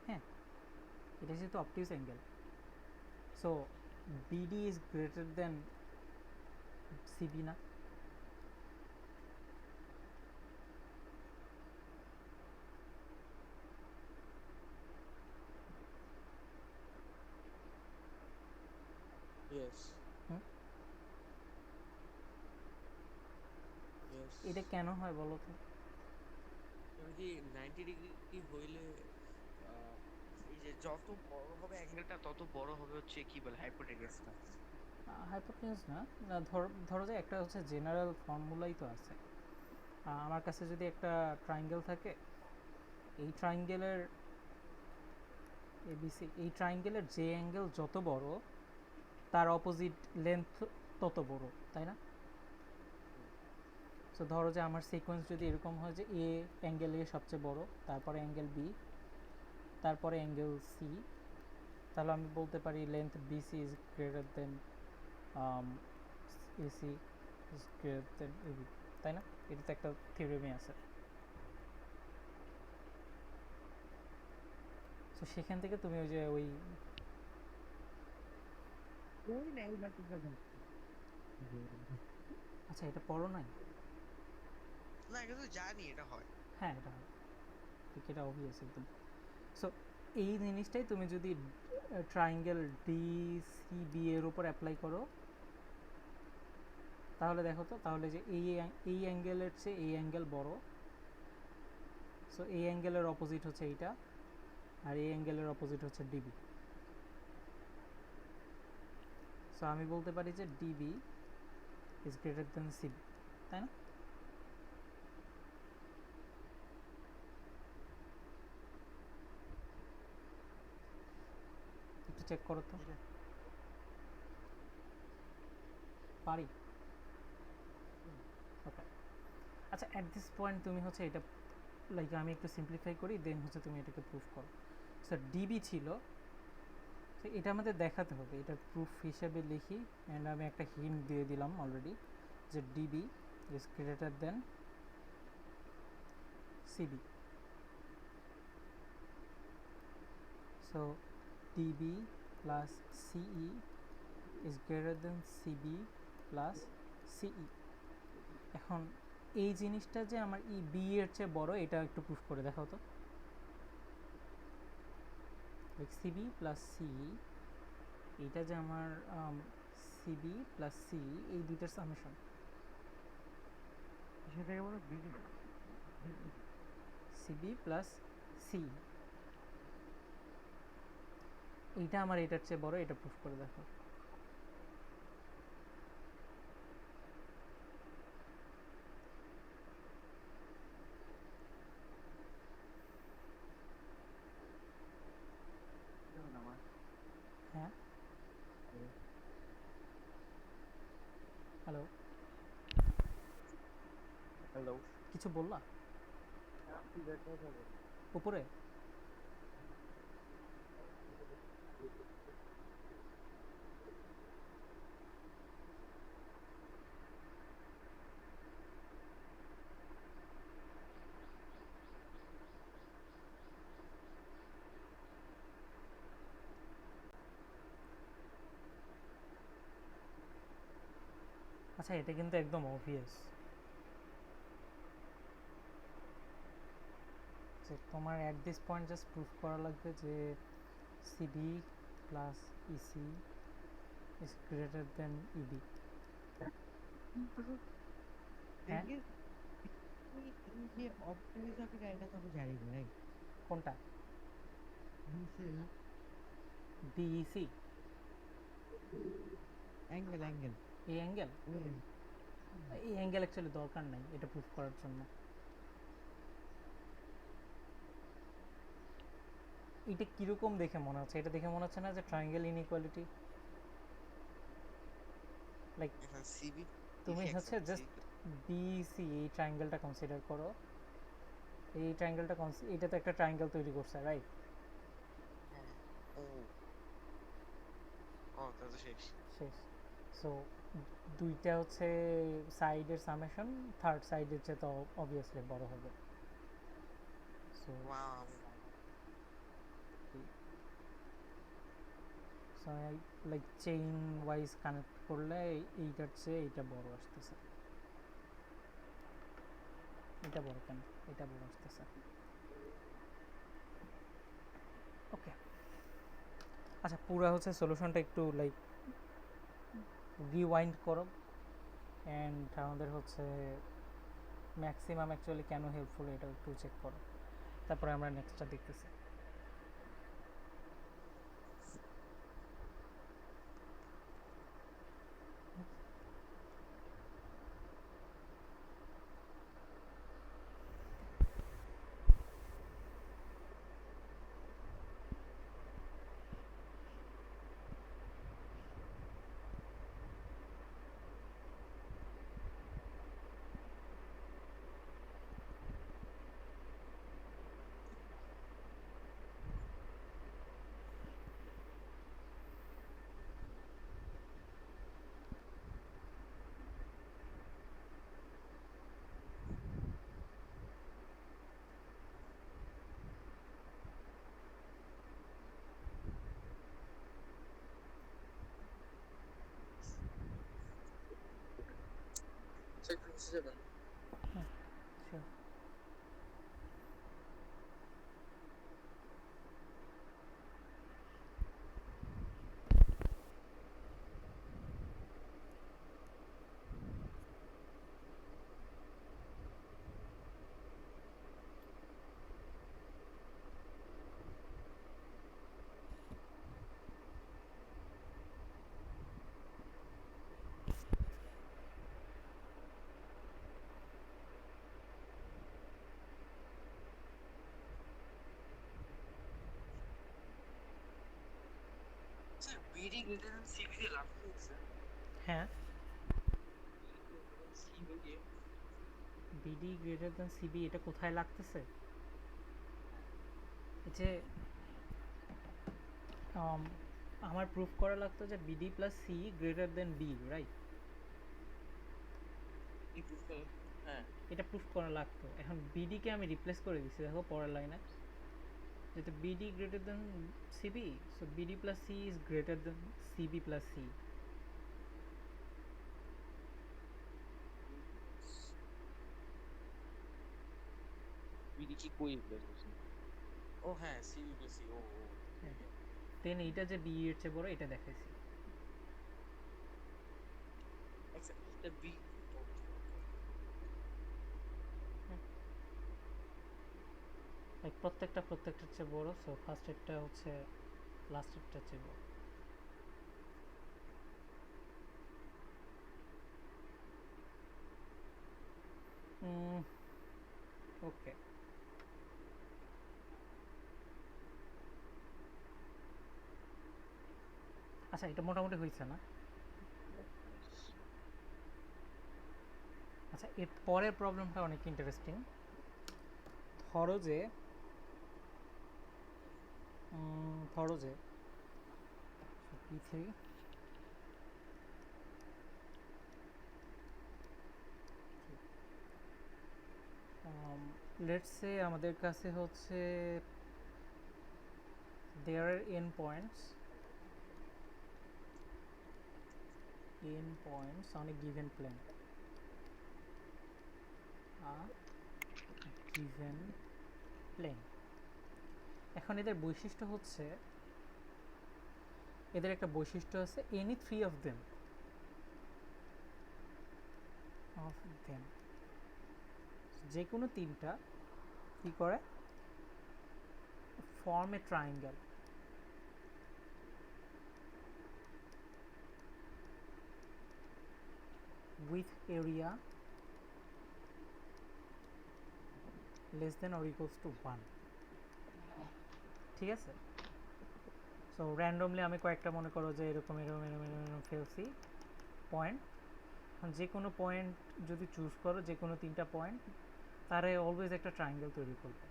হ্যাঁ এটা যেহেতু obtuse angle, so BD is greater than CB না? ইয়েস। Hmm, yes. এটা কেন হয় বলো তো? কারণ কি 90 ডিগ্রি হইলে এই যে যত বড় হবে অ্যাঙ্গেলটা তত বড় হবে হচ্ছে কি বলে হাইপোটেনিউসটা। হাইপোটেনিউজ না, না, ধরো যে একটা হচ্ছে জেনারেল ফর্মুলাই তো আছে। আমার কাছে যদি একটা ট্রায়াঙ্গেল থাকে, এই ট্রায়াঙ্গেলের এবিসি, এই ট্রায়াঙ্গেলের যে অ্যাঙ্গেল যত বড়, তার অপোজিট লেন্থ তত বড়, তাই না? সো ধরো যে আমার সিকোয়েন্স যদি এরকম হয় যে এ অ্যাঙ্গেল এ সবচেয়ে বড়, তারপরে অ্যাঙ্গেল বি, তারপরে অ্যাঙ্গেল সি, তাহলে আমি বলতে পারি length BC is greater than AC is greater than AB, তাই না? এটা তো একটা থিওরেমই আছে। সো সেখান থেকে তুমি ওই যে ওই, আচ্ছা এটা পড়ো নাই? না কিন্তু জানি এটা হয়। হ্যাঁ এটা হয়, ঠিক, এটা অবভিয়াস একদম। সো এই জিনিসটাই তুমি যদি ট্রায়াঙ্গেল ডিসিবি এর উপর অ্যাপ্লাই করো, তাহলে দেখো তো, তাহলে যে এই অ্যাঙ্গেলের চেয়ে এই অ্যাঙ্গেল বড়, সো এই অ্যাঙ্গেলের অপোজিট হচ্ছে এইটা, আর এই অ্যাঙ্গেলের অপোজিট হচ্ছে ডিবি। সো আমি বলতে পারি যে DB is greater than CB, তাই না? একটু চেক করো তো, পারি? ওকে, আচ্ছা অ্যাট দিস পয়েন্ট তুমি হচ্ছে এটা, লাইক আমি একটু সিম্পলিফাই করি, দেন হচ্ছে তুমি এটাকে প্রুফ করো। সো ডিবি ছিল, তো এটা আমাদের দেখাতে হবে, এটা প্রুফ হিসেবে লিখি, অ্যান্ড আমি একটা হিন্ট দিয়ে দিলাম অলরেডি, যে DB is greater than CB. So DB plus CE is greater than CB plus CE. এখন এই জিনিসটা যে আমার ই বি এর চেয়ে বড়, এটা একটু প্রুফ করে দেখাও তো। লাইক সিবি প্লাস সিই, এইটা যে আমার সিবি প্লাস সিই, এই দুইটার সামেশন। সেটাকে বলো বিডি। সিবি প্লাস সি, এইটা আমার এটার চেয়ে বড়, এটা প্রুফ করে দেখো। হ্যাঁ, হ্যালো, হ্যালো। কিছু বললা উপরে? আচ্ছা, এটা কিন্তু একদম অবভিয়াস যে তোমার at this point just proof করা লাগবে যে CB plus EC is greater than EB. হ্যাঁ, এই যে অপটিমিজমটা এটা তো আমি জানি না, রাইট? কোনটা? নিচে বিইসি, অ্যাঙ্গেল অ্যাঙ্গেল এই অ্যাঙ্গেল, এই অ্যাঙ্গেল অ্যাকচুয়ালি দরকার নাই এটা প্রুফ করার জন্য। এটা কিরকম দেখে মনে হচ্ছে? এটা দেখে মনে হচ্ছে না যে ট্রায়াঙ্গেল ইনইকুয়ালিটি? লাইক এখন সিবি তুমি হচ্ছে জাস্ট বিসি এই ট্রায়াঙ্গেলটা কনসিডার করো, এই ট্রায়াঙ্গেলটা এটা তো একটা ট্রায়াঙ্গেল তৈরি করছে, রাইট? ও ও তা তো শেষ। শেষ। সো দুইটা হচ্ছে সাইডের সামেশন, থার্ড সাইডের চেয়ে তো অবভিয়াসলি বড় হবে। So wow. So like chain wise connect করলে এইটার চেয়ে এইটা বড় আসতেছে। এটা বড় কেন? এটা বড় আসতেছে। ওকে, আচ্ছা, পুরো হচ্ছে সলিউশনটা একটু লাইক রিওয়াইন্ড করো অ্যান্ড আমাদের হচ্ছে ম্যাক্সিমাম অ্যাকচুয়ালি কেন হেল্পফুল এটা একটু চেক করো, তারপরে আমরা নেক্সটটা দেখতেছি। চেক করতে যাবেন? Sure. Sir BD greater than CB দিয়ে লাভ কি হচ্ছে? হ্যাঁ, সিবি দিয়ে বিডি গ্রেটার দ্যান সিবি এটা কোথায় লাগতেছে? এই যে আমার প্রুফ করা লাগতো যে BD plus C greater than B, right? কি প্রুফ করে? হ্যাঁ, এটা প্রুফ করা লাগতো। এখন বিডিকে আমি রিপ্লেস করে দিচ্ছি, দেখো পরের লাইনে যেহেতু BD greater than CB, so BD plus C is greater than CB plus C. BD কি কই প্লাস করছি? ও হ্যাঁ, সিবি প্লাস সি। ও ও হ্যাঁ, দেন এইটা যে BE এর চেয়ে বড় এটা দেখাইছি। আচ্ছা, এটা বি লাইক প্রত্যেকটার চেয়ে বড়, সো ফার্স্টেরটা হচ্ছে লাস্টেরটার চেয়ে বড়। ওকে, আচ্ছা এটা মোটামুটি হয়েছে না? আচ্ছা, এর পরের প্রবলেমটা অনেক ইন্টারেস্টিং। ধরো যে P3 লেটস সে আমাদের কাছে হচ্ছে there are n points on a given plane, এখন এদের বৈশিষ্ট্য হচ্ছে, এদের একটা বৈশিষ্ট্য আছে any three of them যে কোনো তিনটা কি করে, form a triangle with area less than or equals to 1. ঠিক আছে, সো র্যান্ডমলি আমি কয়েকটা মনে করো যে এরকম ফেলছি পয়েন্ট। যে কোনো পয়েন্ট যদি চুজ করো, যে কোনো তিনটা পয়েন্ট, তারে অলওয়েজ একটা ট্রায়াঙ্গেল তৈরি করবে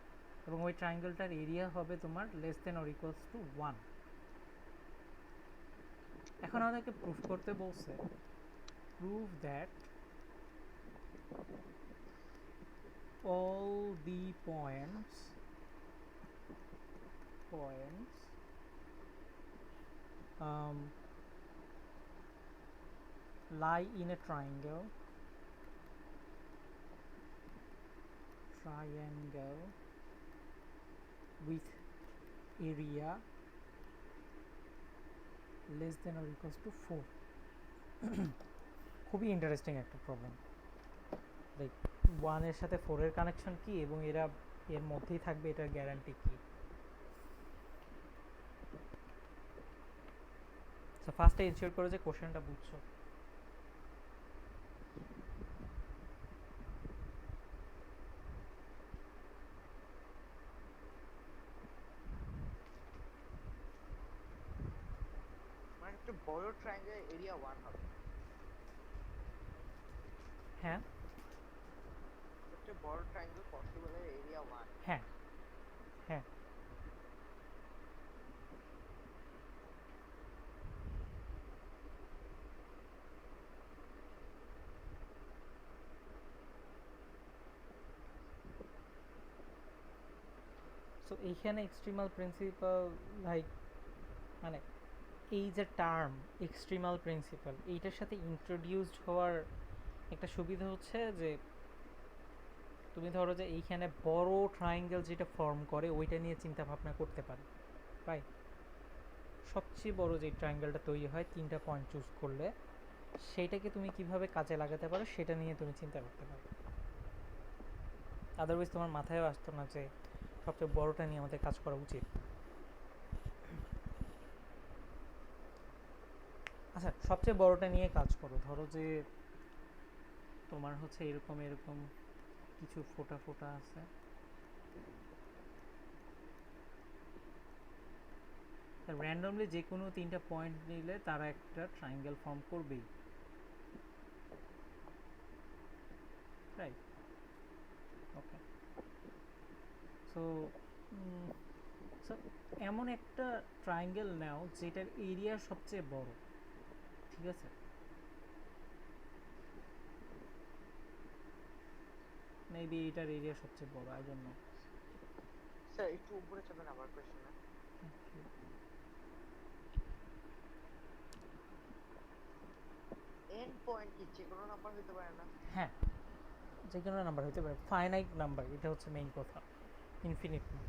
এবং ওই ট্রায়াঙ্গেলটার এরিয়া হবে তোমার less than or equals to 1। এখন আমাদেরকে প্রুফ করতে বলছে, prove that all the points lie in a triangle with area less than or equals to 4. খুবই ইন্টারেস্টিং একটা প্রবলেম। লাইক 1 এর সাথে 4 এর কানেকশন কি এবং এরা এর মধ্যেই থাকবে, এটার গ্যারান্টি কি? সো ফার্স্টে ইনশিওর করো যে কোশ্চেনটা বুঝছো। মানে একটা বড় ট্রায়াঙ্গেল এরিয়া 1 হবে। হ্যাঁ একটা বড় ট্রায়াঙ্গেল পসিবল এর এরিয়া 1। হ্যাঁ হ্যাঁ, সো এইখানে এক্সট্রিমাল প্রিন্সিপাল, লাইক মানে এই যে টার্ম এক্সট্রিমাল প্রিন্সিপাল, এইটার সাথে ইন্ট্রোডিউসড হওয়ার একটা সুবিধা হচ্ছে যে তুমি ধরো যে এইখানে বড় ট্রায়াঙ্গেল যেটা ফর্ম করে ওইটা নিয়ে চিন্তা ভাবনা করতে পারো, রাইট? সবচেয়ে বড় যে ট্রায়াঙ্গেলটা তৈরি হয় তিনটা পয়েন্ট চুজ করলে, সেইটাকে তুমি কিভাবে কাজে লাগাতে পারো সেটা নিয়ে তুমি চিন্তা করতে পারো। আদারওয়াইজ তোমার মাথায়ও আসতো না যে সবচেয়ে বড়টা নিয়ে আমাদের কাজ করা উচিত। আচ্ছা, সবচেয়ে বড়টা নিয়ে কাজ করো। ধরো যে তোমার হচ্ছে এরকম এরকম কিছু ফোঁটা ফোঁটা আছে, র্যান্ডমলি যে কোনো তিনটা পয়েন্ট নিলে তারা একটা ট্রায়াঙ্গেল ফর্ম করবেই, রাইট? ওকে, সো এমন একটা ট্রায়াঙ্গেল নাও যেটার এরিয়া সবচেয়ে বড়, ঠিক আছে? মেবি এটার এরিয়া সবচেয়ে বড়, আই ডোন্ট নো। স্যার একটু উপরে যাবেন আমার কোশ্চেনে। এন্ড পয়েন্ট কি যে কোনো নাম্বার হতে পারে না? হ্যাঁ, যে কোনো নাম্বার হতে পারে, ফাইনাইট নাম্বার, এটা হচ্ছে মেইন কথা, ইনফিনিট না।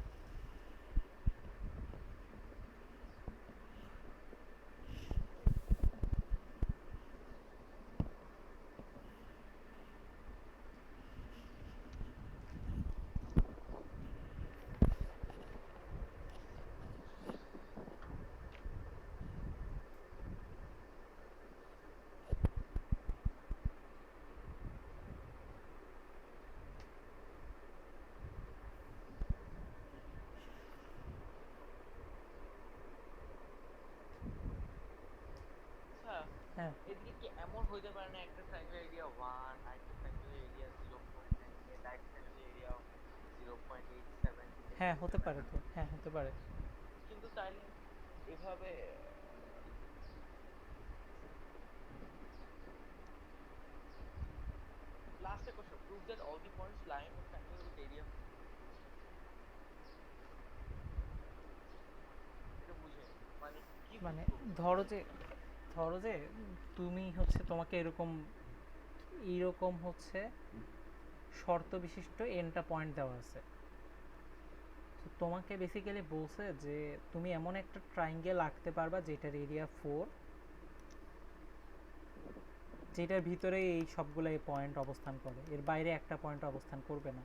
স্যার হ্যাঁ এদিকে কি এমন হইতে পারে না একটা ট্রায়াঙ্গেল এরিয়া 1, আরেকটা ট্রায়াঙ্গেল এরিয়া 0.98, আরেকটা ট্রায়াঙ্গেল এরিয়া 0.87? হ্যাঁ হতে পারে তো, হ্যাঁ হতে পারে। কিন্তু তাইলে এভাবে last a question, prove that all the points lie in a triangle with area 4. এটা বুঝে মানে কি মানে prove ধরো যে, ধরো যে তুমি হচ্ছে, তোমাকে এরকম এইরকম হচ্ছে শর্ত বিশিষ্ট এনটা পয়েন্ট দেওয়া আছে। তো তোমাকে বেসিক্যালি বলছে যে তুমি এমন একটা ট্রায়াঙ্গেল আঁকতে পারবা যেটার এরিয়া 4, যেটার ভিতরে এই সবগুলো এই পয়েন্ট অবস্থান করে, এর বাইরে একটা পয়েন্ট অবস্থান করবে না,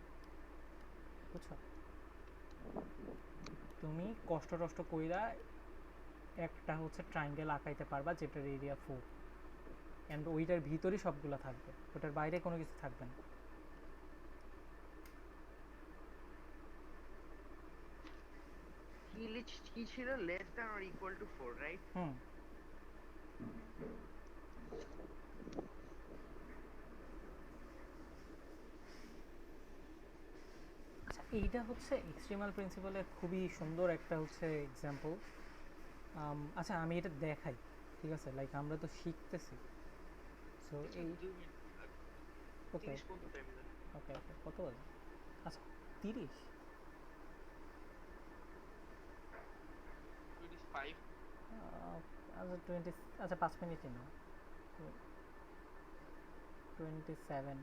বুঝছো? তুমি কষ্ট টষ্ট কইরা একটা হচ্ছে ট্রায়াঙ্গেল আঁকাইতে পারবা যেটার এরিয়া 4, অ্যান্ড ওইটার ভিতরেই সবগুলো থাকবে, ওটার বাইরে কোনো কিছু থাকবে না। কি ছিল less than or equal to 4, right? হুম, আচ্ছা এইটা হচ্ছে এক্সট্রিমাল প্রিন্সিপালের খুবই সুন্দর একটা হচ্ছে এক্সাম্পল। আচ্ছা আমি এটা দেখাই, ঠিক আছে? লাইক আমরা তো শিখতেছি, সো একটু এই 2 মিনিট ওকে 30 পর্যন্ত টাইম দেন। ওকে ওকে কত বাজে? আচ্ছা 30, 25 আচ্ছা 20, আচ্ছা 5 মিনিটই না, 27।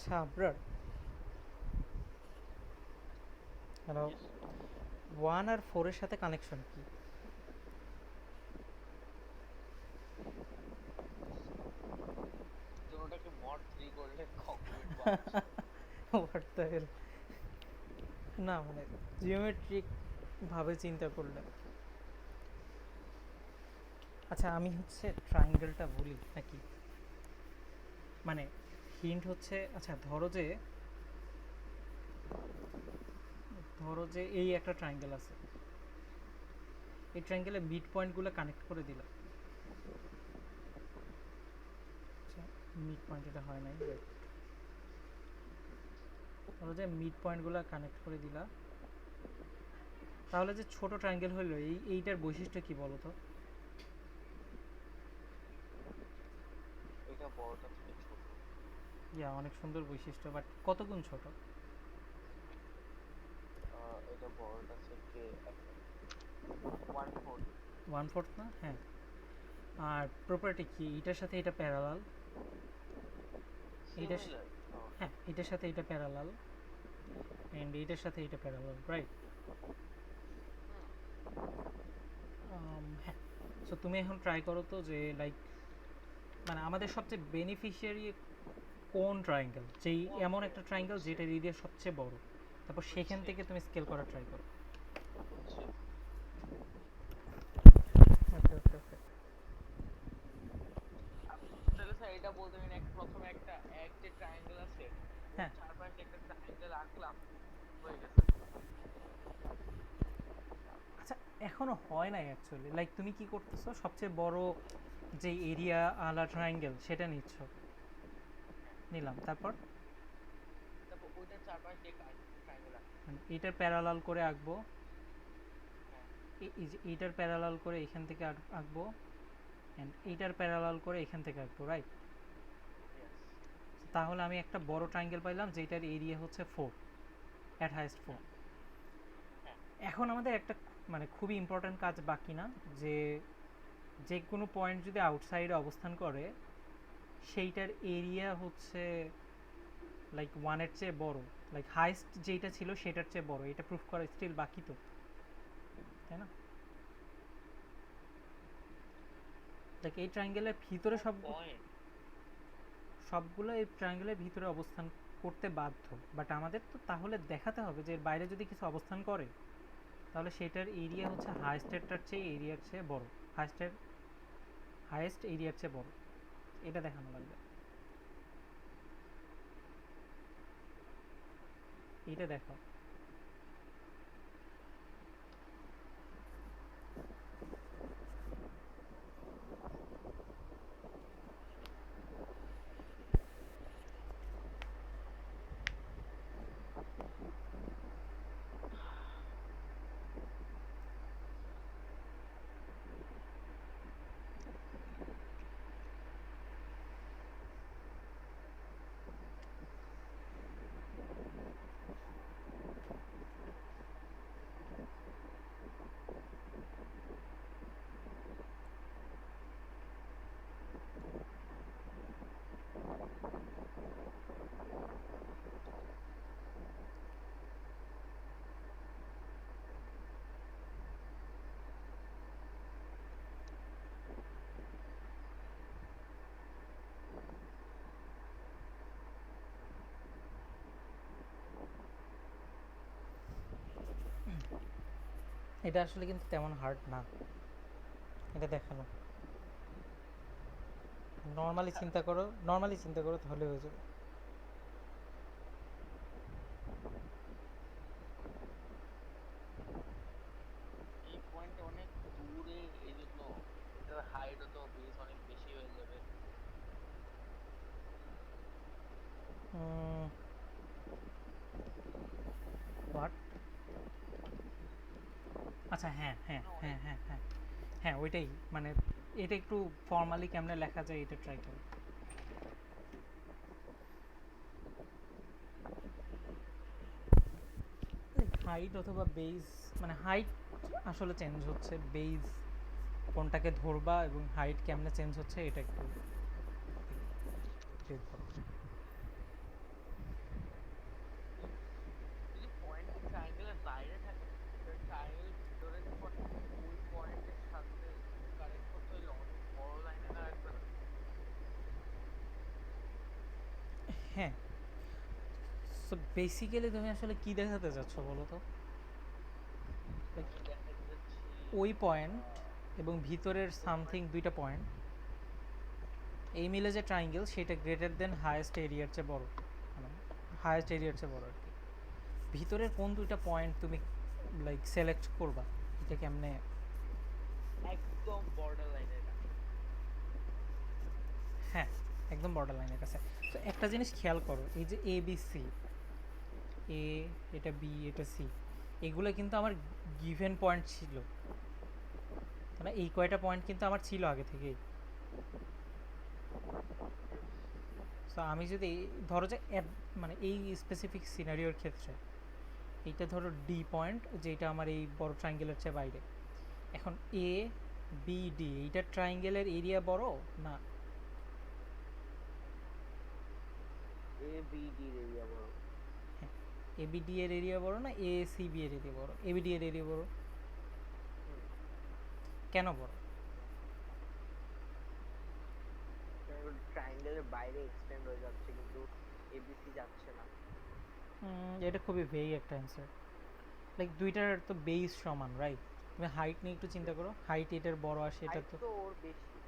আচ্ছা আবরার, হ্যালো, Yes. 1 আর 4 এর সাথে কানেকশন কি? তো ওটাকে মড 3 করলে কংক্রিট বানাচ্ছে। হোয়াট দ্য হেল, না মানে জিওমেট্রিক ভাবে চিন্তা করলে। আচ্ছা আমি হচ্ছে ট্রায়াঙ্গেলটা বলি নাকি, মানে হিন্ট হচ্ছে, আচ্ছা ধরো যে এই একটা ট্রায়াঙ্গেল আছে, এই ট্রায়াঙ্গেলের মিড পয়েন্টগুলো কানেক্ট করে দিলাম। আচ্ছা মিড পয়েন্ট এটা হয় নাই, wait, ধরো যে মিড পয়েন্টগুলো কানেক্ট করে দিলা, তাহলে যে ছোট ট্রায়াঙ্গেল হইলো এইটার বৈশিষ্ট্য কি বলো তো? এটা বড়টা থেকে ছোট। ইয়া অনেক সুন্দর বৈশিষ্ট্য, বাট কত গুণ ছোট? এটা বড়টা থেকে 1/4। 1/4 না? হ্যাঁ। আর প্রপার্টি কি, এটার সাথে এটা প্যারালাল, এইটার সিমিলার। হ্যাঁ এটার সাথে এটা প্যারালাল, অ্যান্ড এইটার সাথে এটা প্যারালাল, রাইট? হ্যাঁ। সো তুমি এখন ট্রাই করো তো যে লাইক, মানে আমাদের সবচেয়ে বেনিফিশিয়ারি কোন ট্রায়াঙ্গেল, যেই এমন একটা ট্রায়াঙ্গেল যেটার এরিয়া সবচেয়ে বড়, তারপর সেখান থেকে তুমি স্কেল করার ট্রাই করো। ওকে ওকে ওকে। তাহলে স্যার এটা বলতে পারেন প্রথমে একটা যে ট্রায়াঙ্গেল আছে, হ্যাঁ চারপাশে একটা ট্রায়াঙ্গেল আঁকলাম, হয়ে গেছে। আচ্ছা এখনো হয় নাই অ্যাকচুয়ালি, লাইক তুমি কি করতেছো, সবচেয়ে বড় যে এরিয়া আলা ট্রায়াঙ্গেল সেটা নিচ্ছ, নিলাম, তারপর তারপর ওইটার চারপাশে ট্রায়াঙ্গেল আঁকলাম। মানে এটার প্যারালাল করে আঁকবো, হ্যাঁ, এই যে এইটার প্যারালাল করে এখান থেকে আঁকবো, অ্যান্ড এইটার প্যারালাল করে এখান থেকে আঁকবো, রাইট? yes. তাহলে আমি একটা বড় ট্রায়াঙ্গেল পাইলাম যেটার এরিয়া হচ্ছে 4, অ্যাট হাইস্ট 4। হ্যাঁ। এখন আমাদের একটা মানে খুবই ইম্পর্ট্যান্ট কাজ বাকি না, যে যে কোনো পয়েন্ট যদি আউটসাইডে অবস্থান করে সেইটার এরিয়া হচ্ছে লাইক 1-এর চেয়ে বড়, লাইক হাইস্ট যেটা ছিল সেটার চেয়ে বড়, এটা প্রুফ করা স্টিল বাকি তো, তাই না? লাইক এই ট্রায়াঙ্গেলের ভিতরে পয়েন্ট সবগুলো এই ট্রায়াঙ্গেলের ভিতরে অবস্থান করতে বাধ্য, বাট আমাদের তো তাহলে দেখাতে হবে যে এর বাইরে যদি কিছু অবস্থান করে তাহলে সেটার এরিয়া হচ্ছে হাইয়েস্টেরটার চেয়ে এরিয়ার চেয়ে বড়, হাইয়েস্ট এরিয়ার চেয়ে বড়, এটা দেখানো লাগবে। এটা দেখো, এটা আসলে কিন্তু তেমন হার্ড না এটা দেখানো, নর্মালি চিন্তা করো তাহলে হয়ে যাবে। এই পয়েন্টটা অনেক দূরে, এই জন্য এটার হাইটও তো বেস অনেক বেশি হয়ে যাবে। হোয়াট, আচ্ছা হ্যাঁ হ্যাঁ হ্যাঁ হ্যাঁ হ্যাঁ হ্যাঁ ওইটাই, মানে এটা একটু ফর্মালি কেমনে লেখা যায় এটা ট্রাই করো। হাইট অথবা বেজ, মানে হাইট আসলে চেঞ্জ হচ্ছে, বেজ কোনটাকে ধরবা এবং হাইট কেমনে চেঞ্জ হচ্ছে এটা একটু বের করো। সো বেসিক্যালি তুমি আসলে কি দেখাতে চাচ্ছ বলো তো? Like, আমি দেখাতে যাচ্ছি ওই পয়েন্ট এবং ভিতরের সামথিং দুইটা পয়েন্ট এই মিলে যে ট্রাইঙ্গেল সেটা গ্রেটার দেন হায়েস্ট এরিয়ার চেয়ে বড়, মানে হায়েস্ট এরিয়ার চেয়ে বড় আর কি। ভিতরের কোন দুইটা পয়েন্ট তুমি লাইক সিলেক্ট করবা, এটা কেমনে? একদম বর্ডার লাইনের কাছে। হ্যাঁ, একদম বর্ডার লাইনের কাছে। তো একটা জিনিস খেয়াল করো, এই যে এ বি সি, এ, এটা বি, এটা সি, এগুলো কিন্তু আমার গিভেন পয়েন্ট ছিল, মানে এই কয়টা পয়েন্ট কিন্তু আমার ছিল আগে থেকেই। সো আমি যদি ধরো যে মানে এই স্পেসিফিক সিনারিওর ক্ষেত্রে এইটা ধরো ডি পয়েন্ট, যেটা আমার এই বড় ট্রায়াঙ্গেলের চেয়ে বাইরে। এখন এ বি ডি, এইটা ট্রায়াঙ্গেলের এরিয়া বড় না এ বি ডি এর এরিয়া বড়। এ বি ডি এর এরিয়া বড় না এ সি বি এর এরিয়া বড়? এ বি ডি এর এরিয়া বড়। কেন বড়? ট্রায়াঙ্গেলের বাইরে এক্সটেন্ড হয়ে যাচ্ছে কিন্তু এবিসি যাচ্ছে না। এটা খুবই ভেই একটা অ্যান্সার। লাইক দুইটার তো বেস সমান, রাইট? তুমি হাইট নিয়ে একটু চিন্তা করো, হাইট এটার বড় আসে, এটা হাইট তো তো ওর বেশি,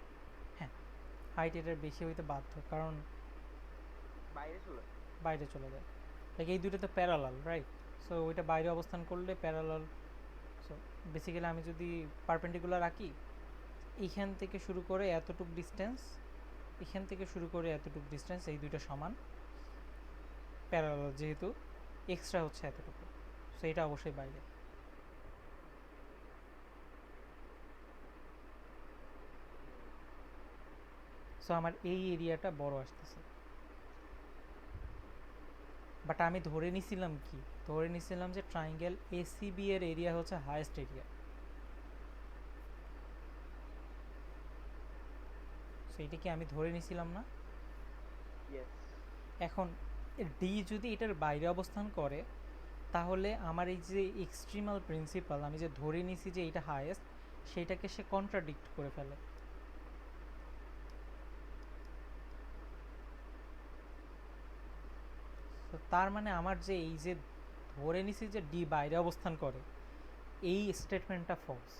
হ্যাঁ, হাইট এটার বেশি হইতে বাধ্য, কারণ বাইরে চলে। বাইরে চলে যায়। লাইক এই দুইটা তো প্যারালাল, রাইট? সো ওইটা বাইরে অবস্থান করলে প্যারালাল। সো বেসিক্যালি আমি যদি পারপেন্ডিকুলার রাখি, এইখান থেকে শুরু করে এতটুক ডিস্টেন্স, এখান থেকে শুরু করে এতটুক ডিস্টেন্স, এই দুইটা সমান প্যারালাল, যেহেতু এক্সট্রা হচ্ছে এতটুকু, সো এটা অবশ্যই বাইরে। সো আমার এই এরিয়াটা বড় আসতেছে, বাট আমি ধরে নিছিলাম কি, ধরে নিছিলাম যে ট্রায়াঙ্গেল এসিবি এর এরিয়া হচ্ছে হাইয়েস্ট এরিয়া। সেইটা কি আমি ধরে নিছিলাম না? ইয়েস। এখন ডি যদি এটার বাইরে অবস্থান করে, তাহলে আমার এই যে এক্সট্রিমাল প্রিন্সিপাল আমি যে ধরে নিছি যে এটা হাইয়েস্ট, সেইটাকে সে কন্ট্রাডিক্ট করে ফেলে। তো তার মানে আমার যে এই যে ধরে নিছি যে ডি বাইরে অবস্থান করে, এই স্টেটমেন্টটা ফলস।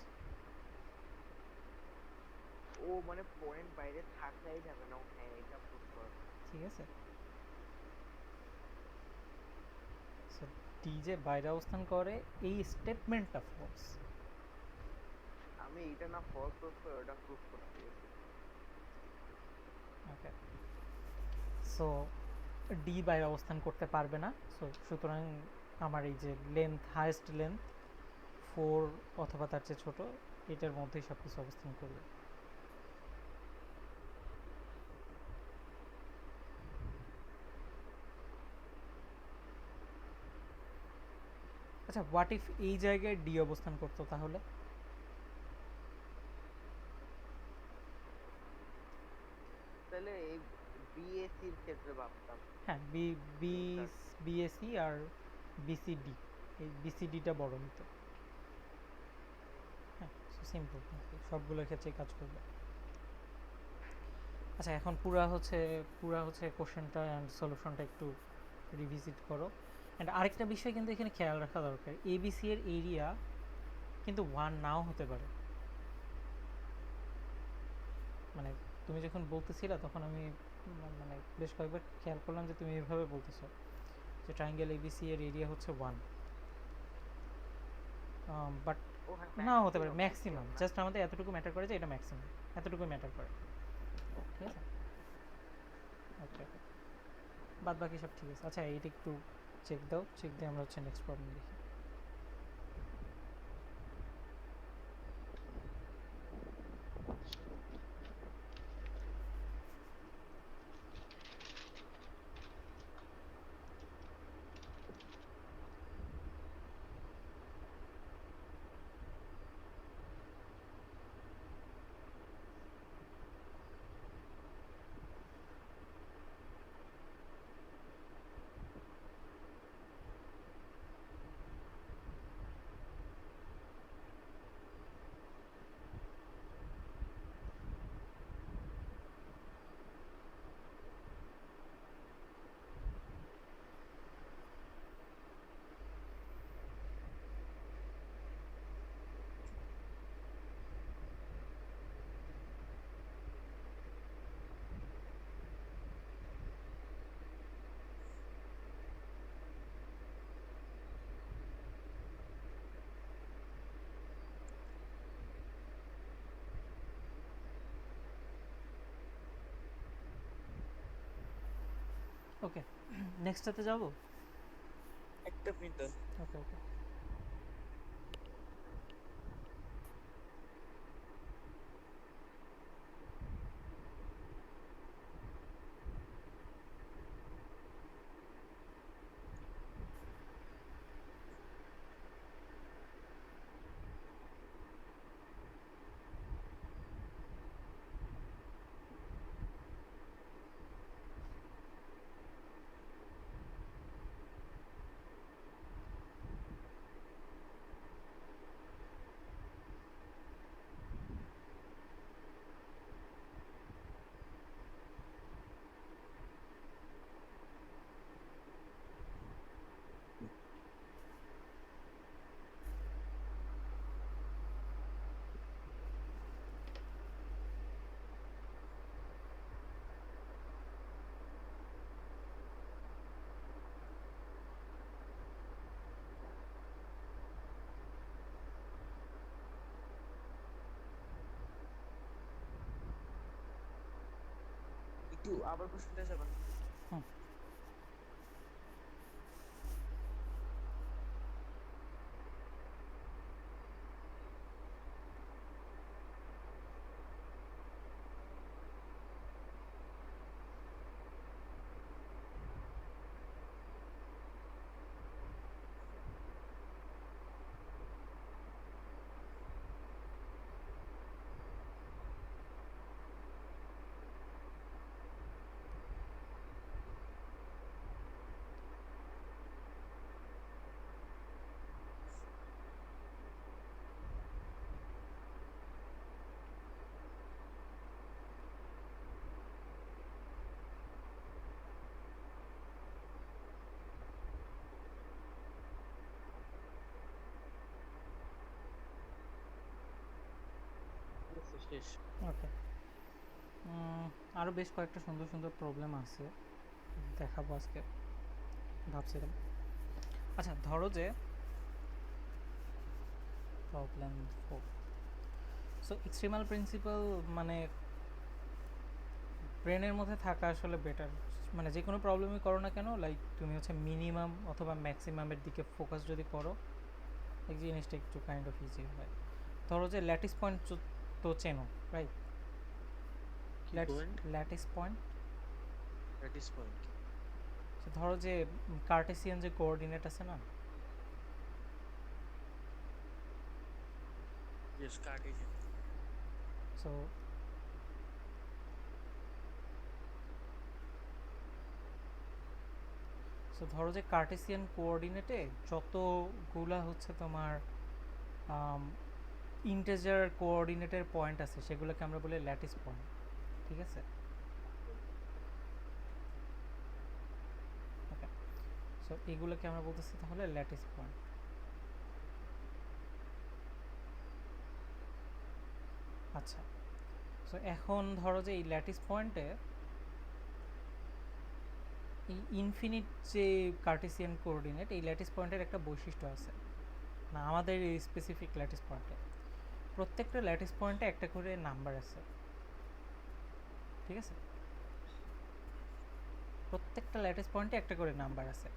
ও মানে পয়েন্ট বাইরে থাকাই যাবে না, হ্যাঁ এটা প্রুফ করা। ঠিক আছে, সো ডি যে বাইরে অবস্থান করে এই স্টেটমেন্টটা ফলস। আমি এটা না ফলস প্রুফ করে ওটা প্রুফ করতে গেছি। ওকে, সো ডি বাইরে অবস্থান করতে পারবে না, সো সুতরাং আমার এই যে লেন্থ, হাইয়েস্ট লেন্থ 4 অথবা তার চেয়ে ছোট, এটার মধ্যেই সব কিছু অবস্থান করবে। আচ্ছা, হোয়াট ইফ এই জায়গায় ডি অবস্থান করতো তাহলে? তাহলে এই বিএসসির ক্ষেত্রে ভাবতাম। হ্যাঁ, বি বি বিএসি আর বিসিডি, এই বিসিডিটা বড় হতো। হ্যাঁ, সিম্পল, সবগুলোর ক্ষেত্রে কাজ করবে। আচ্ছা, এখন পুরা হচ্ছে কোশ্চেনটা অ্যান্ড সলিউশনটা একটু রিভিজিট করো। অ্যান্ড আরেকটা বিষয় কিন্তু এখানে খেয়াল রাখা দরকার, এবিসি এর এরিয়া কিন্তু 1 নাও হতে পারে। মানে তুমি যখন বলতেছিলা তখন আমি মানে বেশ কয়েকবার খেয়াল করলাম যে তুমি এইভাবে বলতেছো যে ট্রায়াঙ্গেল এবিসি এর এরিয়া হচ্ছে 1, বাট ও হ্যাঁ, নাও হতে পারে, maximum, ম্যাক্সিমাম। maximum না। জাস্ট আমাদের এতটুকু ম্যাটার করে যে এটা ম্যাক্সিমাম, এতটুকু ম্যাটার করে। ঠিক আছে, ওকে, বাদ বাকি সব ঠিক আছে। আচ্ছা, এইটা একটু চেক দাও, চেক দিয়ে আমরা হচ্ছে নেক্সট প্রবলেম দেখি। ওকে, নেক্সটটাতে যাব। একটা মিনিট দাও। ওকে ওকে। একটু আবার কোশ্চেনটা যাবেন। হুম। শেষ। ওকে, আরও বেশ কয়েকটা সুন্দর সুন্দর প্রবলেম আছে, দেখাবো আজকে ভাবছিলাম। আচ্ছা ধরো যে প্রবলেম 4, সো এক্সট্রিমাল প্রিন্সিপাল মানে ব্রেনের মধ্যে থাকা আসলে বেটার। মানে যে কোনো প্রবলেমই করো না কেন, লাইক তুমি হচ্ছে মিনিমাম অথবা ম্যাক্সিমামের দিকে ফোকাস যদি করো, এই জিনিসটা একটু কাইন্ড অফ ইজি হয়। ধরো যে ল্যাটিস পয়েন্ট তো চেনো, right? Lattice point, lattice point ধরো যে কার্টেসিয়ান যে কোঅর্ডিনেট আছে না, ইয়েস কার্টেসিয়ান। সো সো ধরো যে কার্টেসিয়ান কোঅর্ডিনেটে যতগুলা হচ্ছে তোমার ইন্টিজার কোঅর্ডিনেটের পয়েন্ট আছে সেগুলোকে আমরা বলি ল্যাটিস পয়েন্ট, ঠিক আছে? ওকে, সো এগুলোকে আমরা বলতেছি তাহলে ল্যাটিস পয়েন্ট। আচ্ছা, সো এখন ধরো যে এই ল্যাটিস পয়েন্টে এই ইনফিনিট যে কার্টেসিয়ান কোঅর্ডিনেট, এই ল্যাটিস পয়েন্টের একটা বৈশিষ্ট্য আছে না আমাদের এই স্পেসিফিক ল্যাটিস পয়েন্টে, প্রত্যেকটা ল্যাটিস পয়েন্টে একটা করে নাম্বার আছে, ঠিক আছে? প্রত্যেকটা ল্যাটিস পয়েন্টে একটা করে নাম্বার আছে,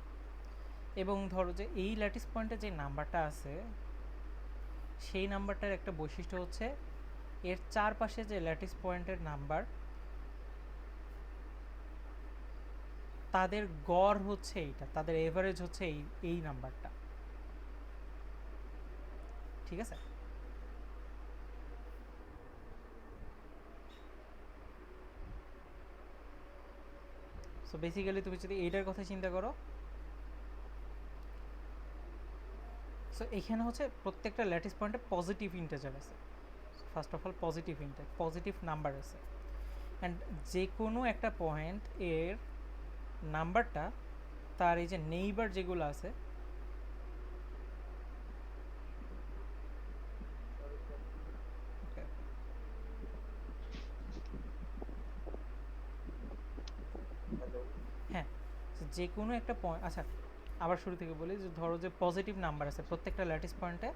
এবং ধরো যে এই ল্যাটিস পয়েন্টে যে নাম্বারটা আছে সেই নাম্বারটার একটা বৈশিষ্ট্য হচ্ছে এর চারপাশে যে ল্যাটিস পয়েন্টের নাম্বার তাদের গড় হচ্ছে এইটা, তাদের এভারেজ হচ্ছে এই নাম্বারটা, ঠিক আছে? সো বেসিক্যালি তুমি যদি এইটার কথা চিন্তা করো, সো এখানে হচ্ছে প্রত্যেকটা ল্যাটিস পয়েন্টে পজিটিভ ইন্টিজার আছে, first of all positive number আছে, অ্যান্ড যে কোনো একটা পয়েন্ট এর নাম্বারটা তার এই যে নেইবার যেগুলো আছে হ্যাঁ, যে কোনো একটা পয়েন্ট, আচ্ছা আবার শুরু থেকে বলি যে ধরো যে পজিটিভ নাম্বার আছে, প্রত্যেকটা ল্যাটিস পয়েন্টে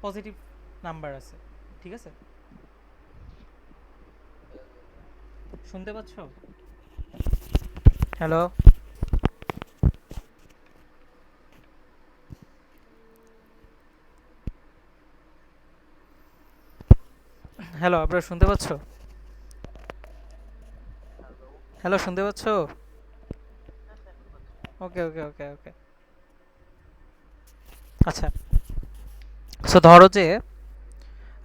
পজিটিভ নাম্বার আছে, ঠিক আছে? শুনতে পাচ্ছ? হ্যালো? হ্যালো, আপনারা শুনতে পাচ্ছ? হ্যালো, হ্যালো, শুনতে পাচ্ছ? হ্যাঁ স্যার এখন পাচ্ছি। ওকে ওকে ওকে ওকে। আচ্ছা, সো ধরো যে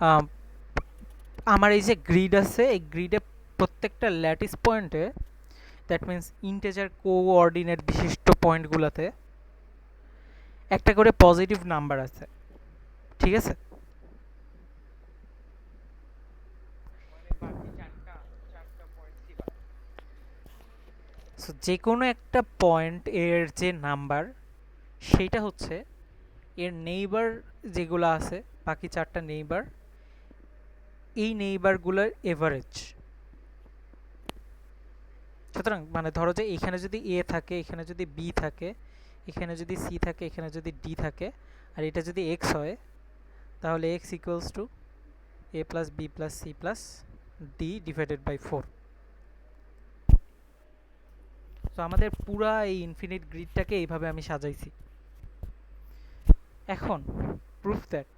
আম, আমার এই যে গ্রিড আছে, এই গ্রিডে প্রত্যেকটা ল্যাটিস পয়েন্টে, দ্যাট মিন্স ইন্টিজার কোঅর্ডিনেট বিশিষ্ট পয়েন্টগুলোতে একটা করে পজিটিভ নাম্বার আছে, ঠিক আছে? মানে বাকি চারটা চারটা পয়েন্ট কি বাকি? সো যে কোনো একটা পয়েন্ট এর যে নাম্বার, সেইটা হচ্ছে এর নেইবার যেগুলো আছে, বাকি চারটা নেইবার, এই নেইবারগুলোর এভারেজ। সুতরাং মানে ধরো যে এখানে যদি এ থাকে, এখানে যদি বি থাকে, এখানে যদি সি থাকে, এখানে যদি ডি থাকে, আর এটা যদি এক্স হয়, তাহলে X equals to A plus B plus C plus D divided by 4। তো আমাদের পুরা এই ইনফিনিট গ্রিডটাকে এইভাবে আমি সাজাইছি। এখন প্রুফ দ্যাট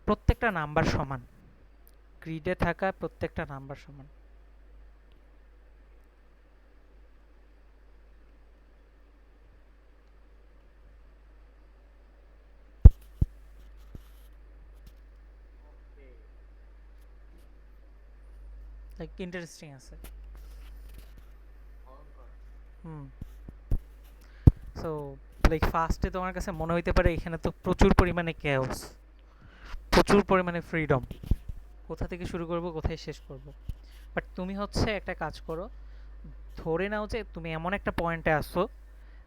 প্রত্যেকটা নাম্বার সমান, গ্রিডে থাকা প্রত্যেকটা নাম্বার সমান। ওকে, লাইক ইন্টারেস্টিং আছে। ভয়ঙ্কর। হুম। সো লাইক ফার্স্টে তোমার কাছে মনে হইতে পারে এখানে তো প্রচুর পরিমাণে ক্যাওস, প্রচুর পরিমাণে ফ্রিডম, কোথা থেকে শুরু করব, কোথায় শেষ করব। বাট তুমি হচ্ছে একটা কাজ করো, ধরে নাও যে তুমি এমন একটা পয়েন্টে আসছো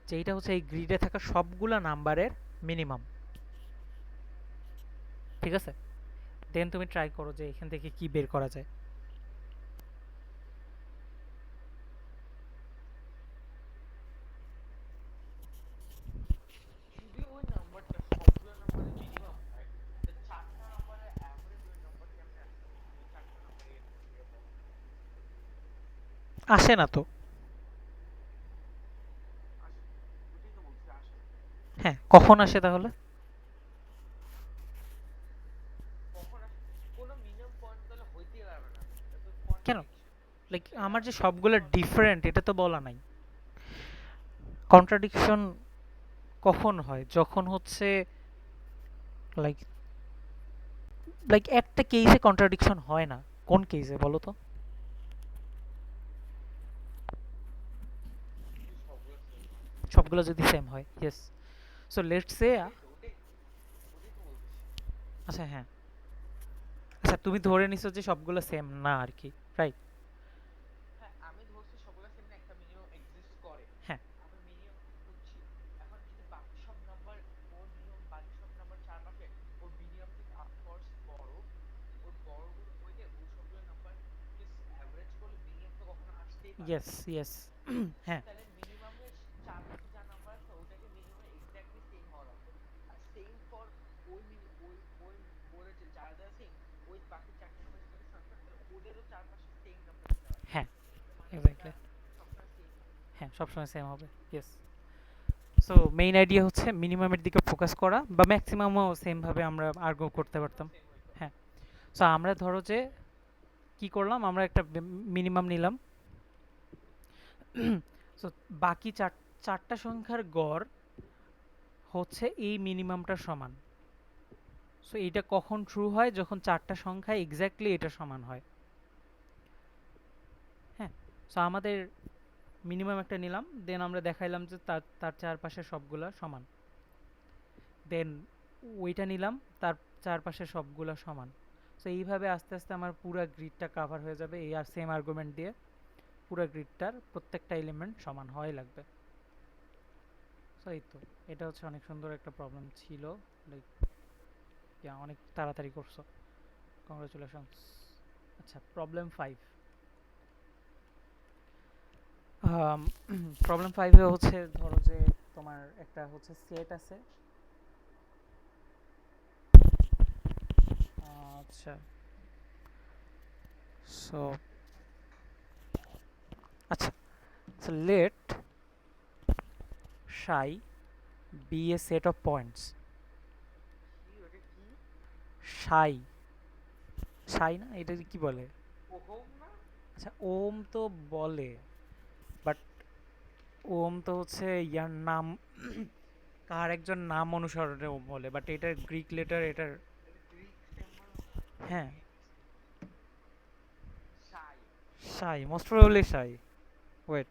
যে এইটা হচ্ছে এই গ্রিডে থাকা সবগুলা নাম্বারের মিনিমাম, ঠিক আছে? দেন তুমি ট্রাই করো যে এখান থেকে কি বের করা যায়। যদি ওই নাম্বারটা সবগুলো নাম্বারের মিনিমাম হয়, তো চারটা নাম্বারের অ্যাভারেজ ওই নাম্বার কেমনে আসবে? ওই চারটা নাম্বারের থেকে বলো। আসে না তো। আসে, ওইটাই তো বলছি আসে না। হ্যাঁ, কখন আসে তাহলে? কখন আসে? কোনো মিনিমাম পয়েন্ট তাহলে হইতেই পারবে না, এটা তো কেন? কন্ট্রাডিকশন। লাইক এটা আমার যে এটা তো সবগুলো কন্ট্রাডিকশন। ডিফারেন্ট এটা তো বলা নাই। কন্ট্রাডিকশন কখন হয়? যখন হচ্ছে লাইক লাইক একটা কেসে কন্ট্রাডিকশন হয় না। কোন কেসে বলো তো? যদি সবগুলো সেম হয়, সবগুলো যদি সেম হয়, ইয়েস। সো লেটস সে, ওটাই তো বলতেছি। আচ্ছা হ্যাঁ, আচ্ছা তুমি ধরে নিছো যে সবগুলো সেম না আর কি, রাইট? হ্যাঁ, আমি ধরছি সবগুলো সেম না, একটা মিনিমাম এক্সিস্ট করে। হ্যাঁ, আমি মিনিমাম খুঁজছি। এখন যদি বাকি সব নাম্বার, ওর মিনিমাম বাকি সব নাম্বার চারপাশে ওর মিনিমাম থেকে অফকোর্স বড়, ওর বড়গুলো হইলে ওই সবগুলো নাম্বার অ্যাভারেজ করলে মিনিমাম তো কখনো আসতেই পারে ইয়েস না। ইয়েস। হ্যাঁ, তাহলে মিনিমামের চারপাশে যা নাম্বার আছে ওটাকে মিনিমাম এক্স্যাক্টলি সেম হওয়া লাগবে। আর সেম ফর ওই ওই ওই ওদের যারা যারা সেম, ওই বাকি চারটে নাম্বার যেটাকে সার্কেল, তাহলে ওদেরও চারপাশে সেম নাম্বার দিতে হবে। হ্যাঁ, মানে ওটা এক্স্যাক্টলি। সবসময় সেম হবে। হ্যাঁ, সবসময় সেম হবে, ইয়েস। সো মেইন আইডিয়া হচ্ছে মিনিমামের দিকে ফোকাস করা, বা ম্যাক্সিমামও সেম ভাবে আমরা আর্গু করতে ম্যাক্সিমাম পারতাম। সেম হইতো। হ্যাঁ। সো আমরা ধরো যে কি করলাম, আমরা একটা মিনিমাম নিলাম। সো বাকি চারটা সংখ্যার গড় হচ্ছে এই মিনিমামটার সমান। সো এটা কখন ট্রু হয়? যখন চারটা সংখ্যা এক্স্যাক্টলি এটা সমান হয়। হ্যাঁ। সো আমাদের মিনিমাম একটা নিলাম, দেন আমরা দেখাইলাম যে তার তার চারপাশে সবগুলা সমান। দেন ওইটা নিলাম, তার চারপাশে সবগুলা সমান। সো এইভাবে আস্তে আস্তে আমার পুরো গ্রিডটা কাভার হয়ে যাবে এই আর সেম আর্গুমেন্ট দিয়ে। পুরো গ্রিডটার প্রত্যেকটা এলিমেন্ট সমান হয় লাগবে। সো এই তো, এটা হচ্ছে অনেক সুন্দর একটা প্রবলেম ছিল। লাইক অনেক তাড়াতাড়ি করছো, কংগ্রাচুলেশনস। আচ্ছা, প্রবলেম 5। প্রবলেম 5 হচ্ছে ধরো যে তোমার একটা হচ্ছে সেট আছে। আচ্ছা, সো আচ্ছা, so let psi be a set of points. সাই, সাই না, এটা কি বলে? ওহম না? আচ্ছা ওম তো বলে, বাট ওম তো হচ্ছে ইয়ার নাম, কার একজন নাম অনুসরণে ওম বলে, বাট এটার গ্রিক লেটার এটার। গ্রিক সিম্বল হ্যাঁ, সাই। সাই, মোস্ট প্রবাবলি সাই। ওয়েট,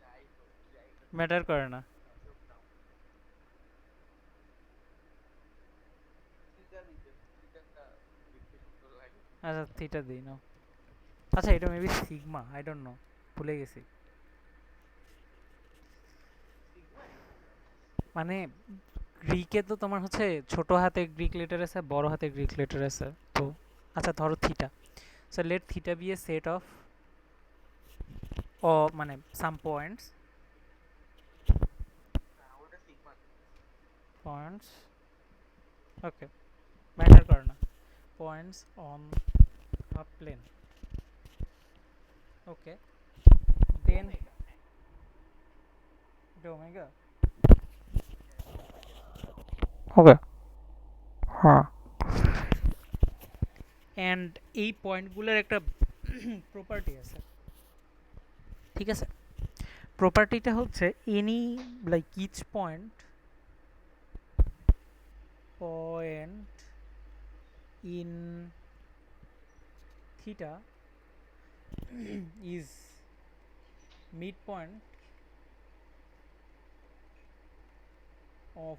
যাই হোক, যাই হোক, ম্যাটার করে না। চুপ নাও। থিটা দিতে, থিটাটা দেখতে সুন্দর লাগে। আচ্ছা থিটা দিই নাও। আচ্ছা এটা maybe sigma, I don't know, ভুলে গেছি। সিগমা? মানে গ্রিকে তো তোমার হচ্ছে ছোট হাতে গ্রিক লেটার আছে, বড় হাতে গ্রিক লেটার আছে, তো আচ্ছা ধরো theta, so let theta be a set of, ও মানে সাম পয়েন্টস, না, ওটা সিগমা। পয়েন্টস, ওকে, ম্যাটার করে না, points on a plane, okay, then omega. এটা ওমেগা, ওকে, হ্যাঁ, অ্যান্ড এই পয়েন্টগুলোর একটা প্রপার্টি আছে, ঠিক আছে? প্রপার্টিটা হচ্ছে any like each point in theta is midpoint of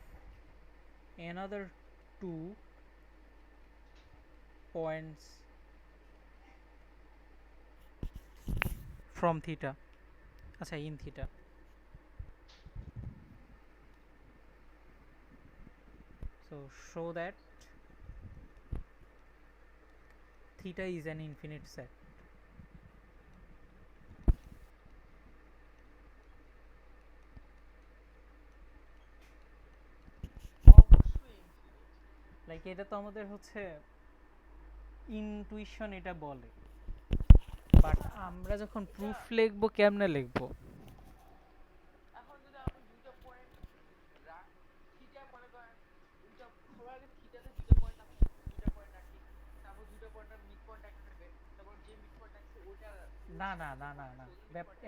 another two points from theta, আচ্ছা in theta, so show that theta is an infinite set. অবশ্যই ইনফিনিট। লাইক এটা তো আমাদের হচ্ছে ইনটুইশন এটা বলে, বাট আমরা যখন প্রুফ লিখবো কেমনে লিখবো? এখন যদি আমি দুইটা পয়েন্ট থিটা মনে করেন, দুইটা সবার আগে থিটাতে দুইটা পয়েন্ট আছে, দুইটা পয়েন্ট রাখি, তারপর দুইটা পয়েন্টের মিড পয়েন্ট একটা থাকবে, তারপর যে মিড পয়েন্ট আছে ওইটা না না না না না,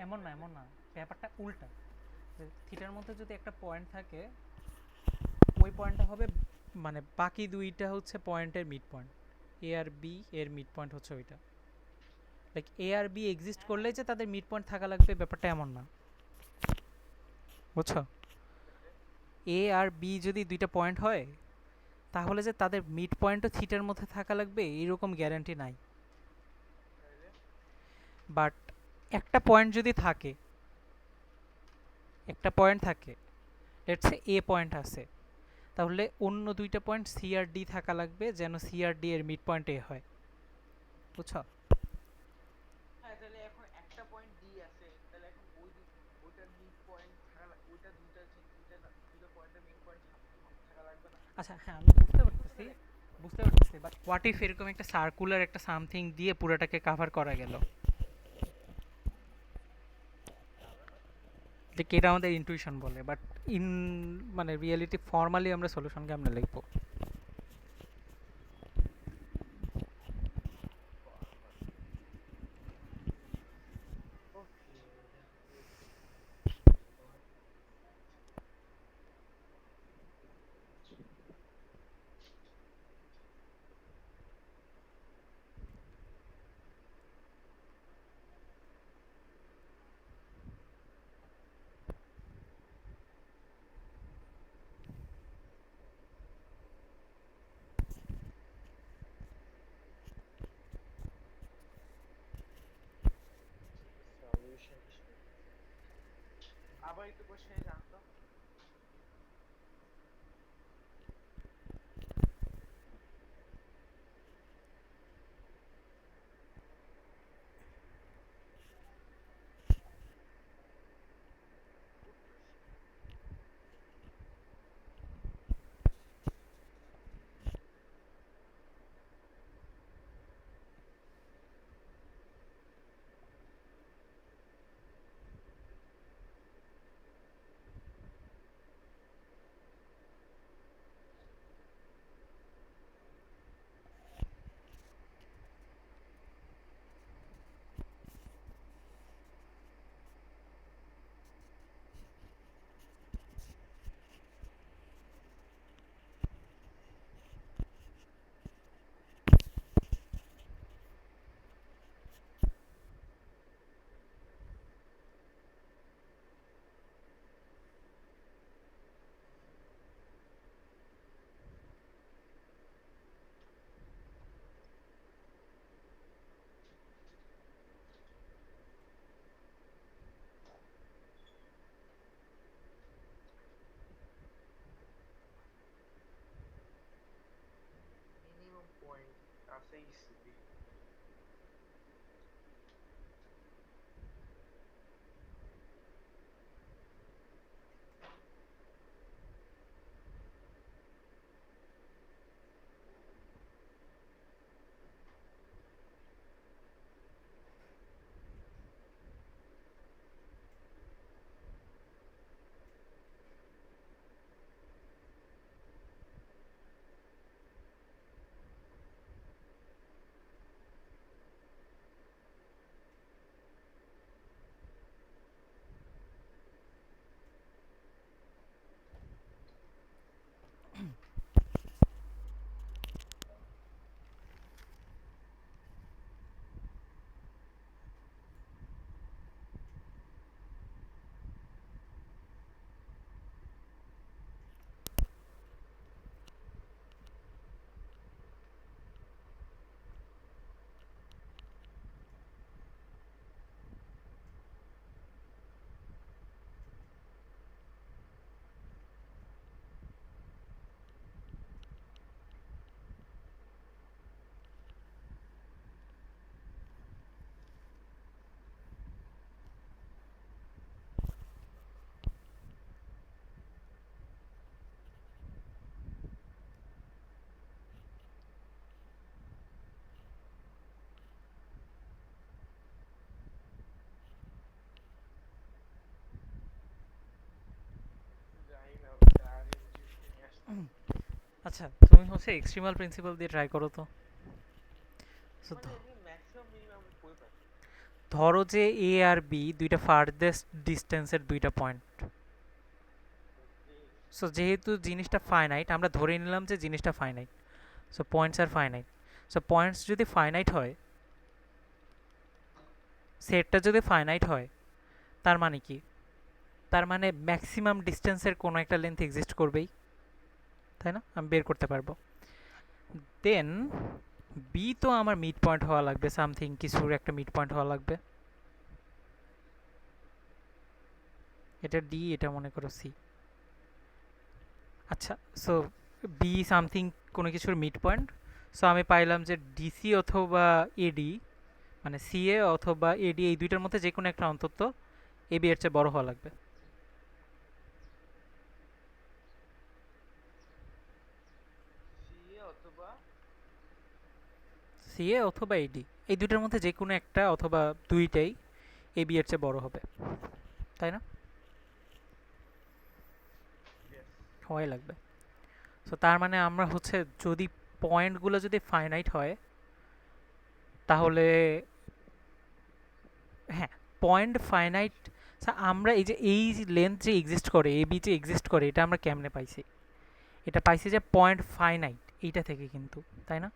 এমন না, এমন না, ব্যাপারটা উল্টা। থিটার মধ্যে যদি একটা পয়েন্ট থাকে, ওই পয়েন্টটা হবে মানে বাকি দুইটা হচ্ছে পয়েন্টের মিড পয়েন্ট, এ আর বি এর মিড পয়েন্ট হচ্ছে ওইটা, লাইক এ আর বি এক্সিস্ট করলে যে তাদের মিড পয়েন্ট থাকা লাগবে ব্যাপারটা এমন না, বুঝছো? এ আর বি যদি দুইটা পয়েন্ট হয়, তাহলে যে তাদের মিড পয়েন্টও থিটার মধ্যে থাকা লাগবে এইরকম গ্যারান্টি নাই, বাট একটা পয়েন্ট যদি থাকে, একটা পয়েন্ট থাকে, লেটস সে এ পয়েন্ট আছে, তাহলে অন্য দুইটা পয়েন্ট সি আর ডি থাকা লাগবে যেন সি আর ডি এর মিড পয়েন্ট এ হয়, বুঝছো? হ্যাঁ, তাহলে এখন একটা পয়েন্ট ডি আছে, তাহলে এখন ওইটার মিড পয়েন্ট থাকা ওইটা দুইটা দুইটা পয়েন্টের মিড পয়েন্ট থাকা লাগবে না। আচ্ছা হ্যাঁ আমি বুঝতে পারতেছি, বুঝতে পারতেছি, বাট হোয়াট ইফ এরকম একটা সার্কুলার একটা সামথিং দিয়ে পুরোটাকে কাভার করা গেল, যে এটা আমাদের ইনটুইশন বলে, বাট ইন মানে রিয়েলিটি ফর্মালি আমরা সলিউশন কেমনে লিখবো? আবার একটু কোশ্চেনে জানতো। আচ্ছা তুমি হচ্ছে এক্সট্রিমাল প্রিন্সিপাল দিয়ে ট্রাই করো তো। So, মানে আমি ম্যাক্সিমাম মিনিমাম কই পাই? ধরো যে এ আর বি দুইটা ফার্দেস্ট ডিস্টেন্সের দুইটা পয়েন্ট। ওকে, সো যেহেতু জিনিসটা ফাইনাইট, আমরা ধরে নিলাম যে জিনিসটা ফাইনাইট, সো পয়েন্টস আর ফাইনাইট। সো পয়েন্টস যদি ফাইনাইট হয়, সেটটা যদি ফাইনাইট হয়, তার মানে কি? তার মানে ম্যাক্সিমাম ডিস্টেন্সের কোনো একটা লেন্থ এক্সিস্ট করবেই, তাই না? আমি বের করতে পারবো। দেন বি তো আমার মিড পয়েন্ট হওয়া লাগবে, সামথিং কিছুর একটা মিড পয়েন্ট হওয়া লাগবে। এটা ডি, এটা মনে করো সি। আচ্ছা, সো বি সামথিং কোনো কিছুর মিড পয়েন্ট। সো আমি পাইলাম যে ডিসি অথবা এডি, মানে সিএ অথবা এডি, এই দুইটার মধ্যে যে কোনো একটা অন্তত এবি এর চেয়ে বড় হওয়া লাগবে। সিএ অথবা সিএ অথবা এডি, এই দুইটার মধ্যে যে কোনো একটা অথবা দুইটাই এবি এর চেয়ে বড় হবে, তাই না? ইয়েস। হওয়াই লাগবে। সো তার মানে আমরা হচ্ছে যদি পয়েন্টগুলো যদি ফাইনাইট হয়, তাহলে হ্যাঁ, পয়েন্ট ফাইনাইট। আমরা এই যে এই লেন্থ যে এক্সিস্ট করে, এবি যে এক্সিস্ট করে, এটা আমরা কেমনে পাইছি? এটা পাইছি যে পয়েন্ট ফাইনাইট এইটা থেকে কিন্তু, তাই না?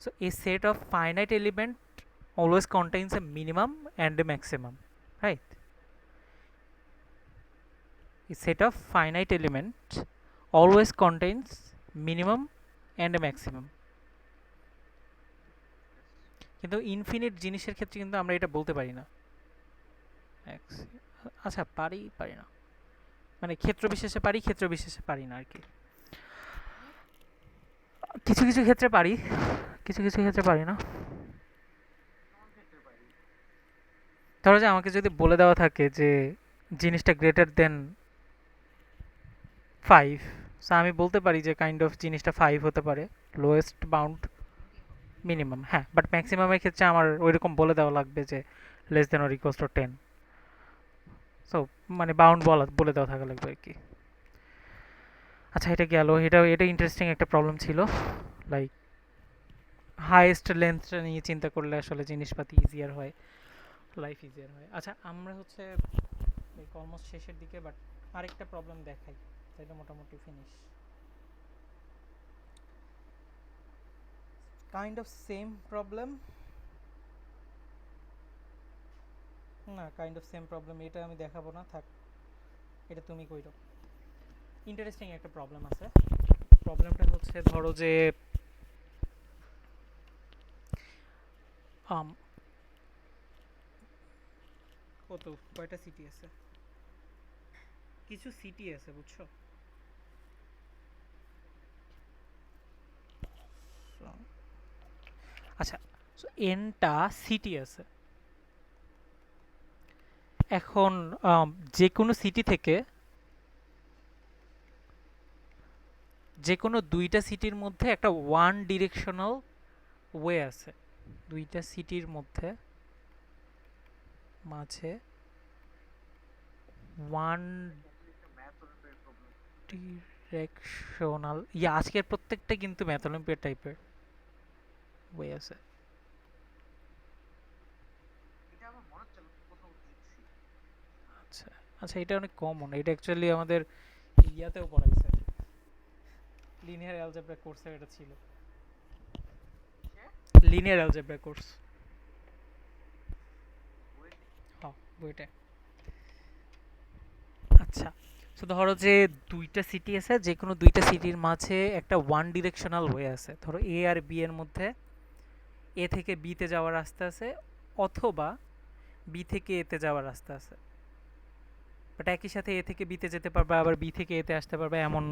So a set of finite element always contains a minimum and a maximum, right? A set of finite element always contains minimum and a maximum. কিন্তু ইনফিনিট জিনিসের ক্ষেত্রে কিন্তু আমরা এটা বলতে পারি না। আচ্ছা, পারি না, মানে ক্ষেত্র বিশেষে পারি, ক্ষেত্র বিশেষে পারি না আর কি। কিছু কিছু ক্ষেত্রে পারি, কিছু কিছু ক্ষেত্রে পারি না। কোন ক্ষেত্রে পারি? ধরো যে আমাকে যদি বলে দেওয়া থাকে যে জিনিসটা গ্রেটার দেন 5, সো আমি বলতে পারি যে কাইন্ড অফ জিনিসটা 5 হতে পারে, লোয়েস্ট বাউন্ড মিনিমাম। হ্যাঁ, বাট ম্যাক্সিমামের ক্ষেত্রে আমার ওইরকম বলে দেওয়া লাগবে যে less than or equals to 10। So মানে বাউন্ড বলে দেওয়া থাকা লাগবে আর কি। আচ্ছা, এটা গেল। এটা ইন্টারেস্টিং একটা প্রবলেম ছিল, লাইক হাইয়েস্ট লেন্থটা নিয়ে চিন্তা করলে আসলে জিনিসপাতি ইজিয়ার হয়, লাইফ ইজিয়ার হয়। আচ্ছা, আমরা হচ্ছে অলমোস্ট শেষের দিকে, বাট আরেকটা প্রবলেম দেখাই, তাইলে মোটামুটি finish. Kind of same problem না, কাইন্ড অফ সেম প্রবলেম, এটা আমি দেখাবো না, থাক, এটা তুমি কইরো। ইন্টারেস্টিং একটা প্রবলেম আছে। প্রবলেমটা হচ্ছে, ধরো যে কয়টা সিটি আছে, কিছু সিটি আছে, বুঝছো? আচ্ছা, সো এনটা সিটি আছে। এখন যে কোনো সিটি থেকে যে কোনো দুইটা সিটির মধ্যে একটা ওয়ান ডিরেকশনাল ওয়ে আছে, দুইটা সিটির মধ্যে মাঝে ওয়ান ডিরেকশনাল, আজকের প্রত্যেকটা কিন্তু ম্যাথ অলিম্পিয়াড টাইপের ওয়ে আছে। এটা আমার মনে হচ্ছে আমি কোথাও দেখছি। আচ্ছা আচ্ছা, এটা অনেক কমন, এটা অ্যাকচুয়ালি আমাদের ইয়াতেও পড়াইছে, লিনিয়ার অ্যালজেব্রা কোর্সে এটা ছিল, লিনিয়ার অ্যালজেব্রা কোর্স। হ্যাঁ, বইটা। আচ্ছা, সো ধরো যে দুইটা সিটি আছে, যে কোনো দুইটা সিটির মাঝে একটা ওয়ান ডিরেকশনাল ওয়ে আছে। ধরো এ আর বি এর মধ্যে এ থেকে বিতে যাওয়ার রাস্তা আছে, অথবা বি থেকে এতে যাওয়ার রাস্তা আছে। বাট একই সাথে এ থেকে বিতে যেতে পারবে, আবার বি থেকে এতে আসতে পারবে, এমন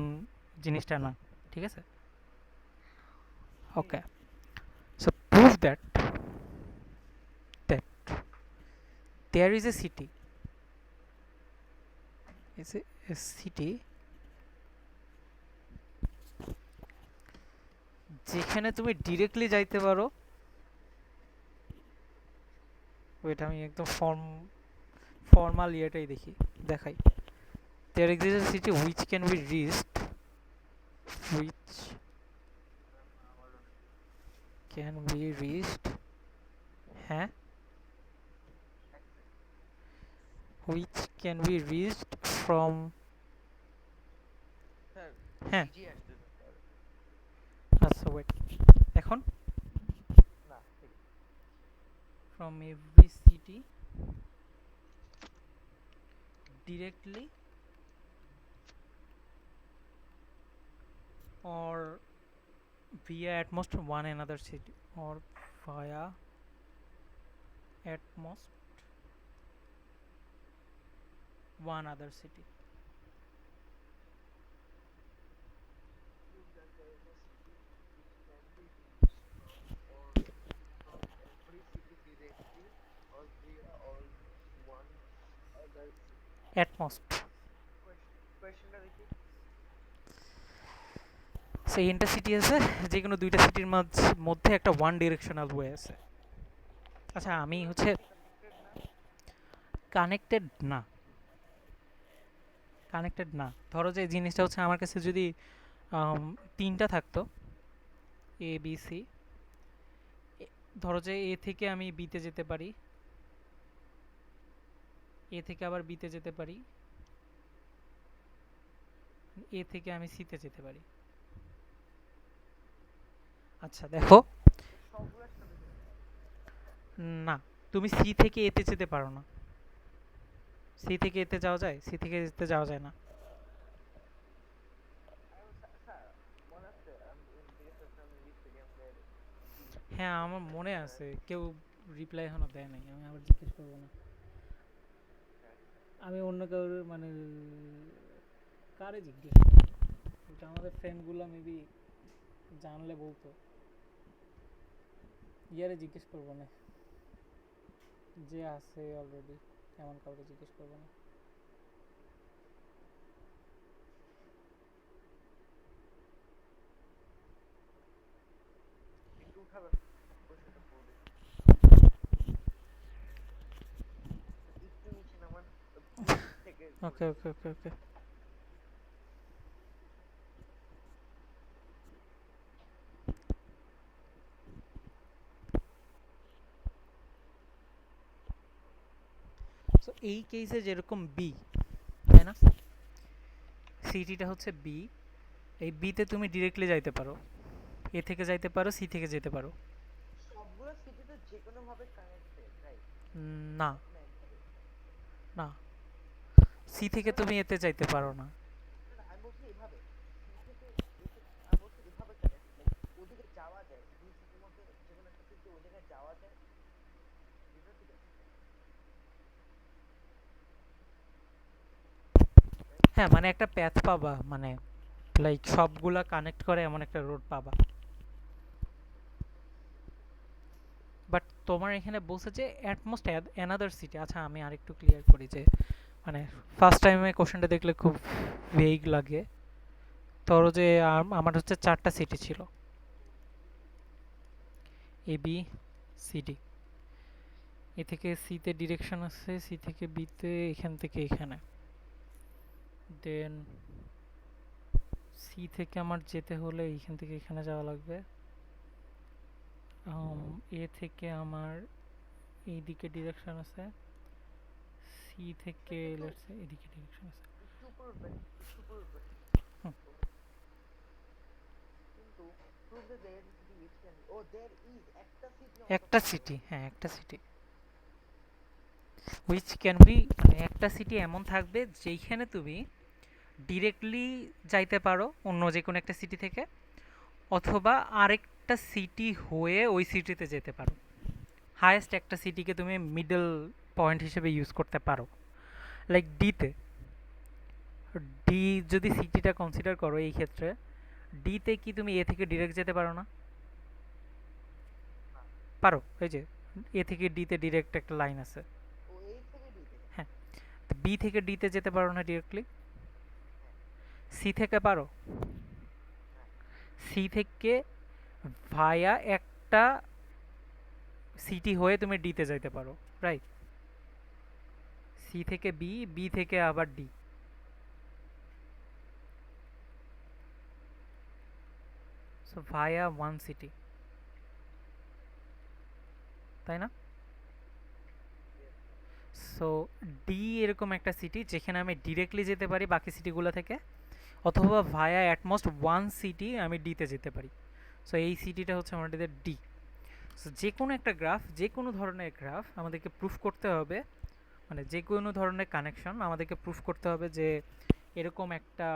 জিনিসটা না, ঠিক আছে? Okay, so prove that there is a city, is a city যেখানে তুমি ডিরেক্টলি যাইতে পারো। ওইটা আমি একদম ফর্মাল ইয়েটাই দেখাই। there exists a city which can be reached can be reached, হ্যাঁ, which can be reached from, sir হ্যাঁ সিজি আসতে স্যার। আচ্ছা ওয়েট, এখন না ঠিক আছে। from every city directly or via at most one another city, or via at most one other city. Prove that there is a city which can be reached from every city directly or via almost one other city. At most. কোয়েশ্চেনটা দেখি। সেই intercity আছে, যে কোনো দুইটা সিটির মধ্যে একটা ওয়ান ডিরেকশনাল ওয়ে আছে। আচ্ছা আমি সবগুলো হচ্ছে সিটি কানেক্টেড না? কানেক্টেড না, কানেক্টেড না। ধরো যে জিনিসটা হচ্ছে আমার কাছে যদি তিনটা থাকতো এ বি সি, ধরো যে এ থেকে আমি বিতে যেতে পারি, এ থেকে আবার বিতে যেতে পারি, এ থেকে আমি সিতে যেতে পারি। আচ্ছা দেখো, সবগুলোর সাথে যেতে পারে। না তুমি সি থেকে এতে যেতে পারো না। সি থেকে এতে যাওয়া যায়? সি থেকে এতে যাওয়া যায় না। স্যার মনে আছে আমি জিজ্ঞেস করছিলাম উইকিপিডিয়ামদের কি হ্যাঁ আমার কোশ্চেনটা মনে স্যার? আছে, কেউ রিপ্লাই এখনো দেয় নাই, আমি আবার জিজ্ঞেস করবো না। আমি অন্য কারোর মানে কারে জিজ্ঞেস করবো, এটা আমাদের ফ্রেন্ডগুলো মেবি জানলে বলতো। ইয়ারে জিজ্ঞেস করবো না, যে আছে অলরেডি এমন কাউকে জিজ্ঞেস করবো না। একটু উঠাবেন কোশ্চেনটা পড়বে। একটু নিচে নামান থেকে ওকে ওকে ওকে ওকে। সো এই কেসে যেরকম বি, তাই না, সিটিটা হচ্ছে বি, এই বিতে তুমি ডিরেক্টলি যাইতে পারো, এ থেকে যাইতে পারো, সি থেকে যেতে পারো। সবগুলো সিটি তো যে কোনো ভাবে কানেক্টেড রাইট? না না একভাবে? না, সি থেকে তুমি এতে যাইতে পারো না। না আমি বলছি এভাবে সি থেকে এতে, আমি বলছি এভাবে কানেক্ট লাইক ওদিকে যাওয়া যায়, দুই সিটির মধ্যে যে কোনো একটা সিটি ওই জায়গায় যাওয়া যায়, এটা ঠিক আছে। হ্যাঁ মানে একটা প্যাথ পাবা, মানে লাইক সবগুলা কানেক্ট করে এমন একটা রোড পাবা। বাট তোমার এখানে বলছে যে অ্যাটমোস্ট অ্যানাদার সিটি। আচ্ছা আমি আরেকটু ক্লিয়ার করি যে মানে ফার্স্ট টাইমে কোশ্চেনটা দেখলে খুব ভেগ লাগে। ধরো যে আমার হচ্ছে চারটা সিটি ছিল, এ বি সি ডি, এ থেকে সিতে ডিরেকশন আছে, সি থেকে বিতে এখান থেকে এখানে, দেন সি থেকে আমার যেতে হলে এইখান থেকে এখানে যাওয়া লাগবে, এ থেকে আমার এইদিকে ডিরেকশন আছে, সি থেকে কিন্তু এদিকে ডিরেকশন আছে। একটু উপরে উঠবেন, একটু উপরে উঠবেন। হুম। কিন্তু prove that there is a city which can, oh there is একটা সিটি একটা অন্তত সিটি, থাকবে। হ্যাঁ একটা সিটি হুইচ ক্যান বি, মানে একটা সিটি এমন থাকবে যেইখানে তুমি ডিরেক্টলি যাইতে পারো অন্য যে কোনো একটা সিটি থেকে, অথবা আরেকটা সিটি হয়ে ওই সিটিতে যেতে পারো। হায়েস্ট একটা সিটিকে তুমি মিডল পয়েন্ট হিসেবে ইউজ করতে পারো। লাইক ডিতে, ডি যদি সিটিটা কনসিডার করো এই ক্ষেত্রে, ডিতে কি তুমি এ থেকে ডিরেক্ট যেতে পারো না? না, পারো, এই যে এ থেকে ডিতে ডিরেক্ট একটা লাইন আছে। ও এই থেকে দিতে। হ্যাঁ, বি থেকে ডিতে যেতে পারো না ডিরেক্টলি? হ্যাঁ সি থেকে পারো? হ্যাঁ সি থেকে ভায়া একটা সিটি হয়ে তুমি ডিতে যাইতে পারো, রাইট? সি থেকে বি, বি থেকে আবার ডি। সো ভায়া ওয়ান সিটি। তাই না? Yes. সো ডি এরকম একটা সিটি যেখানে আমি ডিরেক্টলি যেতে পারি বাকি সিটিগুলো থেকে, অথবা ভায়া অ্যাট মোস্ট ওয়ান সিটি আমি ডিতে যেতে পারি। সো এই সিটিটা হচ্ছে আমাদের ডি। সো যে কোনো একটা গ্রাফ, যে কোনো ধরনের গ্রাফ আমাদেরকে প্রুফ করতে হবে, মানে যে কোনো ধরনের কানেকশন আমাদেরকে প্রুফ করতে হবে যে এরকম একটা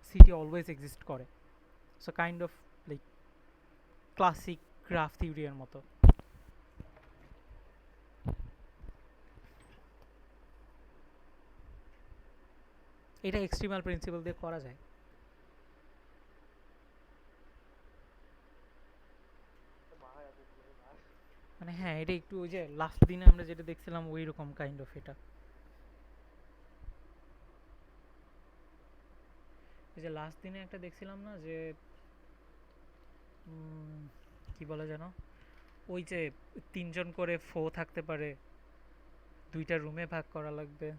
সিটি অলওয়েজ এক্সিস্ট করে। So kind of like classic graph থিওরির মতো। এটা এক্সট্রিমাল প্রিন্সিপাল দিয়ে করা যায়। তো বাহার আছে তুমি ভাই। মানে হ্যাঁ, এটা একটু ওই যে লাস্ট দিনে আমরা যেটা দেখছিলাম ওই রকম কাইন্ড অফ এটা। এই যে লাস্ট দিনে একটা দেখছিলাম না যে কি বলে যেন, ওই যে তিনজন করে ফো থাকতে পারে, দুইটা রুমে ভাগ করা লাগবে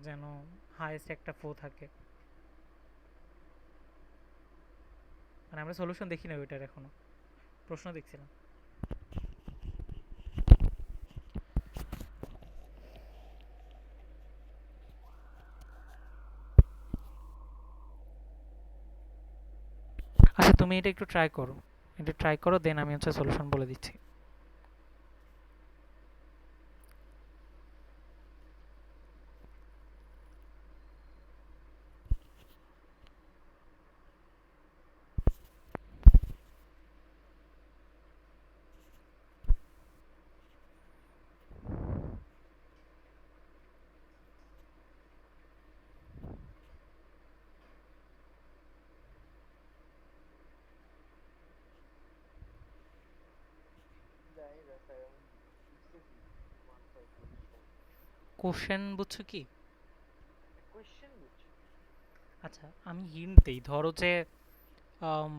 যেন হাইয়েস্ট একটা ফো থাকে। মানে আমরা সলিউশন দেখি না ওইটার এখনো, প্রশ্ন দেখছিলাম। আচ্ছা তুমি এটা একটু ট্রাই করো, এটা ট্রাই করো, দেন আমি হচ্ছে সলিউশন বলে দিচ্ছি। জানি না স্যার, আমি বুঝতেছি মাথায় কোয়েশ্চেন। কোশ্চেন বুঝছো কি? কোয়েশ্চেন বুঝছি। আচ্ছা আমি হিন্ট দিই, ধরো যে আম,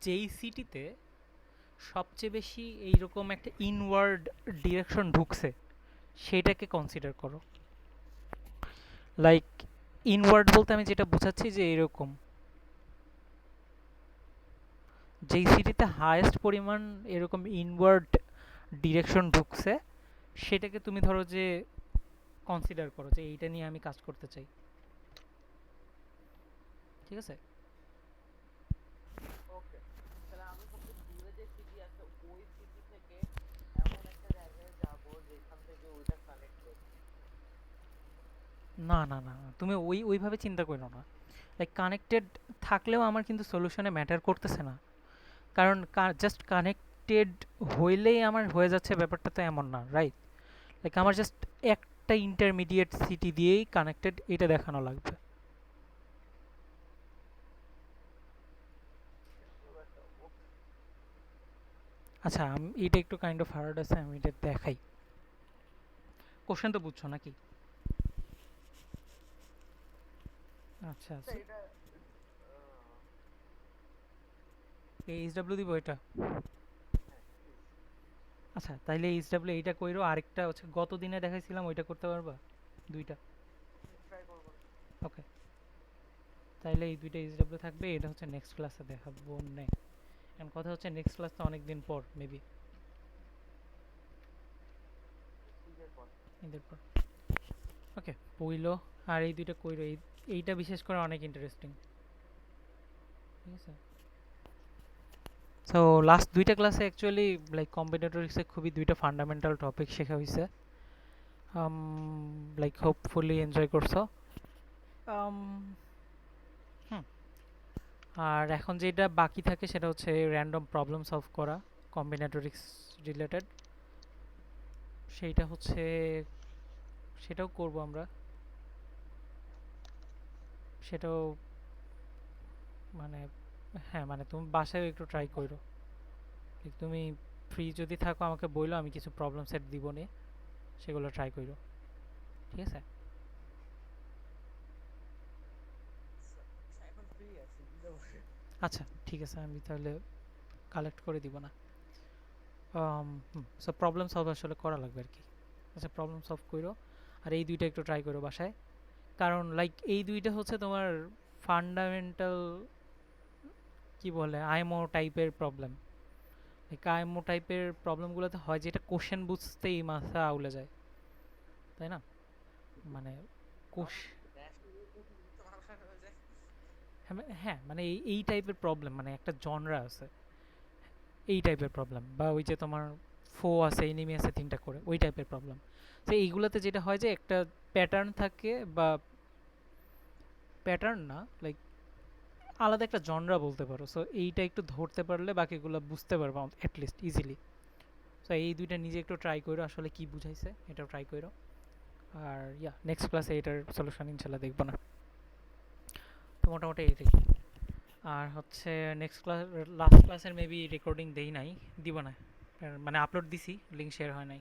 যেই সিটিতে সবচেয়ে বেশি এইরকম একটা ইনওয়ার্ড ডিরেকশন ঢুকছে সেটাকে কনসিডার করো। লাইক ইনওয়ার্ড বলতে আমি যেটা বোঝাচ্ছি যে এরকম, যেই সিটিতে হায়েস্ট পরিমাণ এরকম ইনওয়ার্ড ডিরেকশন ঢুকছে সেটাকে তুমি ধরো যে কনসিডার করো যে এইটা নিয়ে আমি কাজ করতে চাই। ঠিক আছে? ওকে, তাহলে আমি সবচেয়ে দূরে যে সিটি আছে ওই সিটি থেকে এমন একটা জায়গায় যাব যেখান থেকে ওইটা কানেক্টেড। না না না না, তুমি ওইভাবে চিন্তা করো না। লাইক কানেক্টেড থাকলেও আমার কিন্তু সলিউশনে ম্যাটার করতেছে না, কারণ জাস্ট কানেক্টেড হইলেই আমার হয়ে যাচ্ছে, ব্যাপারটা তো এমন না, রাইট? লাইক আমার জাস্ট একটা ইন্টারমিডিয়েট সিটি দিয়েই কানেক্টেড এটা দেখানো লাগবে। আচ্ছা এটা একটু কাইন্ড অফ হার্ড আছে, আমি এটা দেখাই। কোশ্চেন তো বুঝছো নাকি? আচ্ছা স্যার এটা এইচডাব্লিউ দিব এটা। হ্যাঁ প্লিজ আচ্ছা তাইলে এইচডাব্লিউ এইটা কইরো, আরেকটা হচ্ছে গত দিনে দেখাইছিলাম ওইটা করতে পারবা? দুইটা। ট্রাই করবো। ওকে, তাইলে এই দুইটা এইচডাব্লিউ থাকবে, এটা হচ্ছে নেক্সট ক্লাসে দেখাবো নে। এখন কথা হচ্ছে নেক্সট ক্লাস তো অনেক দিন পর, মেবি ঈদের পর। ঈদের পর। ওকে পইলো, আর এই দুইটা কইরো, এইটা বিশেষ করে অনেক ইন্টারেস্টিং। ঠিক আছে? সো লাস্ট দুইটা ক্লাসে অ্যাকচুয়ালি লাইক কম্বিনেটরিক্সে খুবই দুইটা ফান্ডামেন্টাল টপিক শেখা হয়েছে। লাইক হোপফুলি এনজয় করছো। Um, হুম, আর এখন যেটা বাকি থাকে সেটা হচ্ছে র্যান্ডম প্রবলেম সলভ করা কম্বিনেটরিক্স রিলেটেড। সেইটা হচ্ছে, সেটাও করব আমরা, সেটাও মানে হ্যাঁ মানে তুমি বাসায় একটু ট্রাই করো। তুমি ফ্রি যদি থাকো আমাকে বইলো, আমি কিছু প্রবলেম সেট দিব নে, সেগুলো ট্রাই করো। ঠিক আছে? এখন ফ্রি আছি দিতে পারে। আচ্ছা ঠিক আছে, আমি তাহলে কালেক্ট করে দিব না। সো প্রবলেম সলভ আসলে করা লাগবে আর কি। আচ্ছা প্রবলেম সলভ করো, আর এই দুইটা একটু ট্রাই করো বাসায়, কারণ লাইক এই দুইটা হচ্ছে তোমার ফান্ডামেন্টাল কি বলে আইএমও টাইপের প্রবলেম। এই কায়েমো টাইপের প্রবলেমগুলোতে হয় যে এটা কোশ্চেন বুঝতেই মাথা আউলে যায়, তাই না? মানে কোশ হ্যাঁ মানে এই টাইপের প্রবলেম, মানে একটা জনরা আছে এই টাইপের প্রবলেম, বা ওই যে তোমার ফো আছে এনিমি আছে 3টা করে ওই টাইপের প্রবলেম। তো এইগুলোতে যেটা হয় যে একটা প্যাটার্ন থাকে, বা প্যাটার্ন না, লাইক আলাদা একটা জনরা বলতে পারো। সো এইটা একটু ধরতে পারলে বাকিগুলো বুঝতে পারবো অ্যাটলিস্ট ইজিলি। সো এই দুইটা নিজে একটু ট্রাই করো আসলে কি বুঝাইছে, এটাও ট্রাই করো। আর নেক্সট ক্লাসে এটার সলিউশন ইনশাল্লাহ দেখবো না। তো মোটামুটি এইটাই। আর হচ্ছে নেক্সট ক্লাস লাস্ট ক্লাসের মেবি রেকর্ডিং দেই নাই, দিব না, মানে আপলোড দিছি, লিঙ্ক শেয়ার হয় নাই।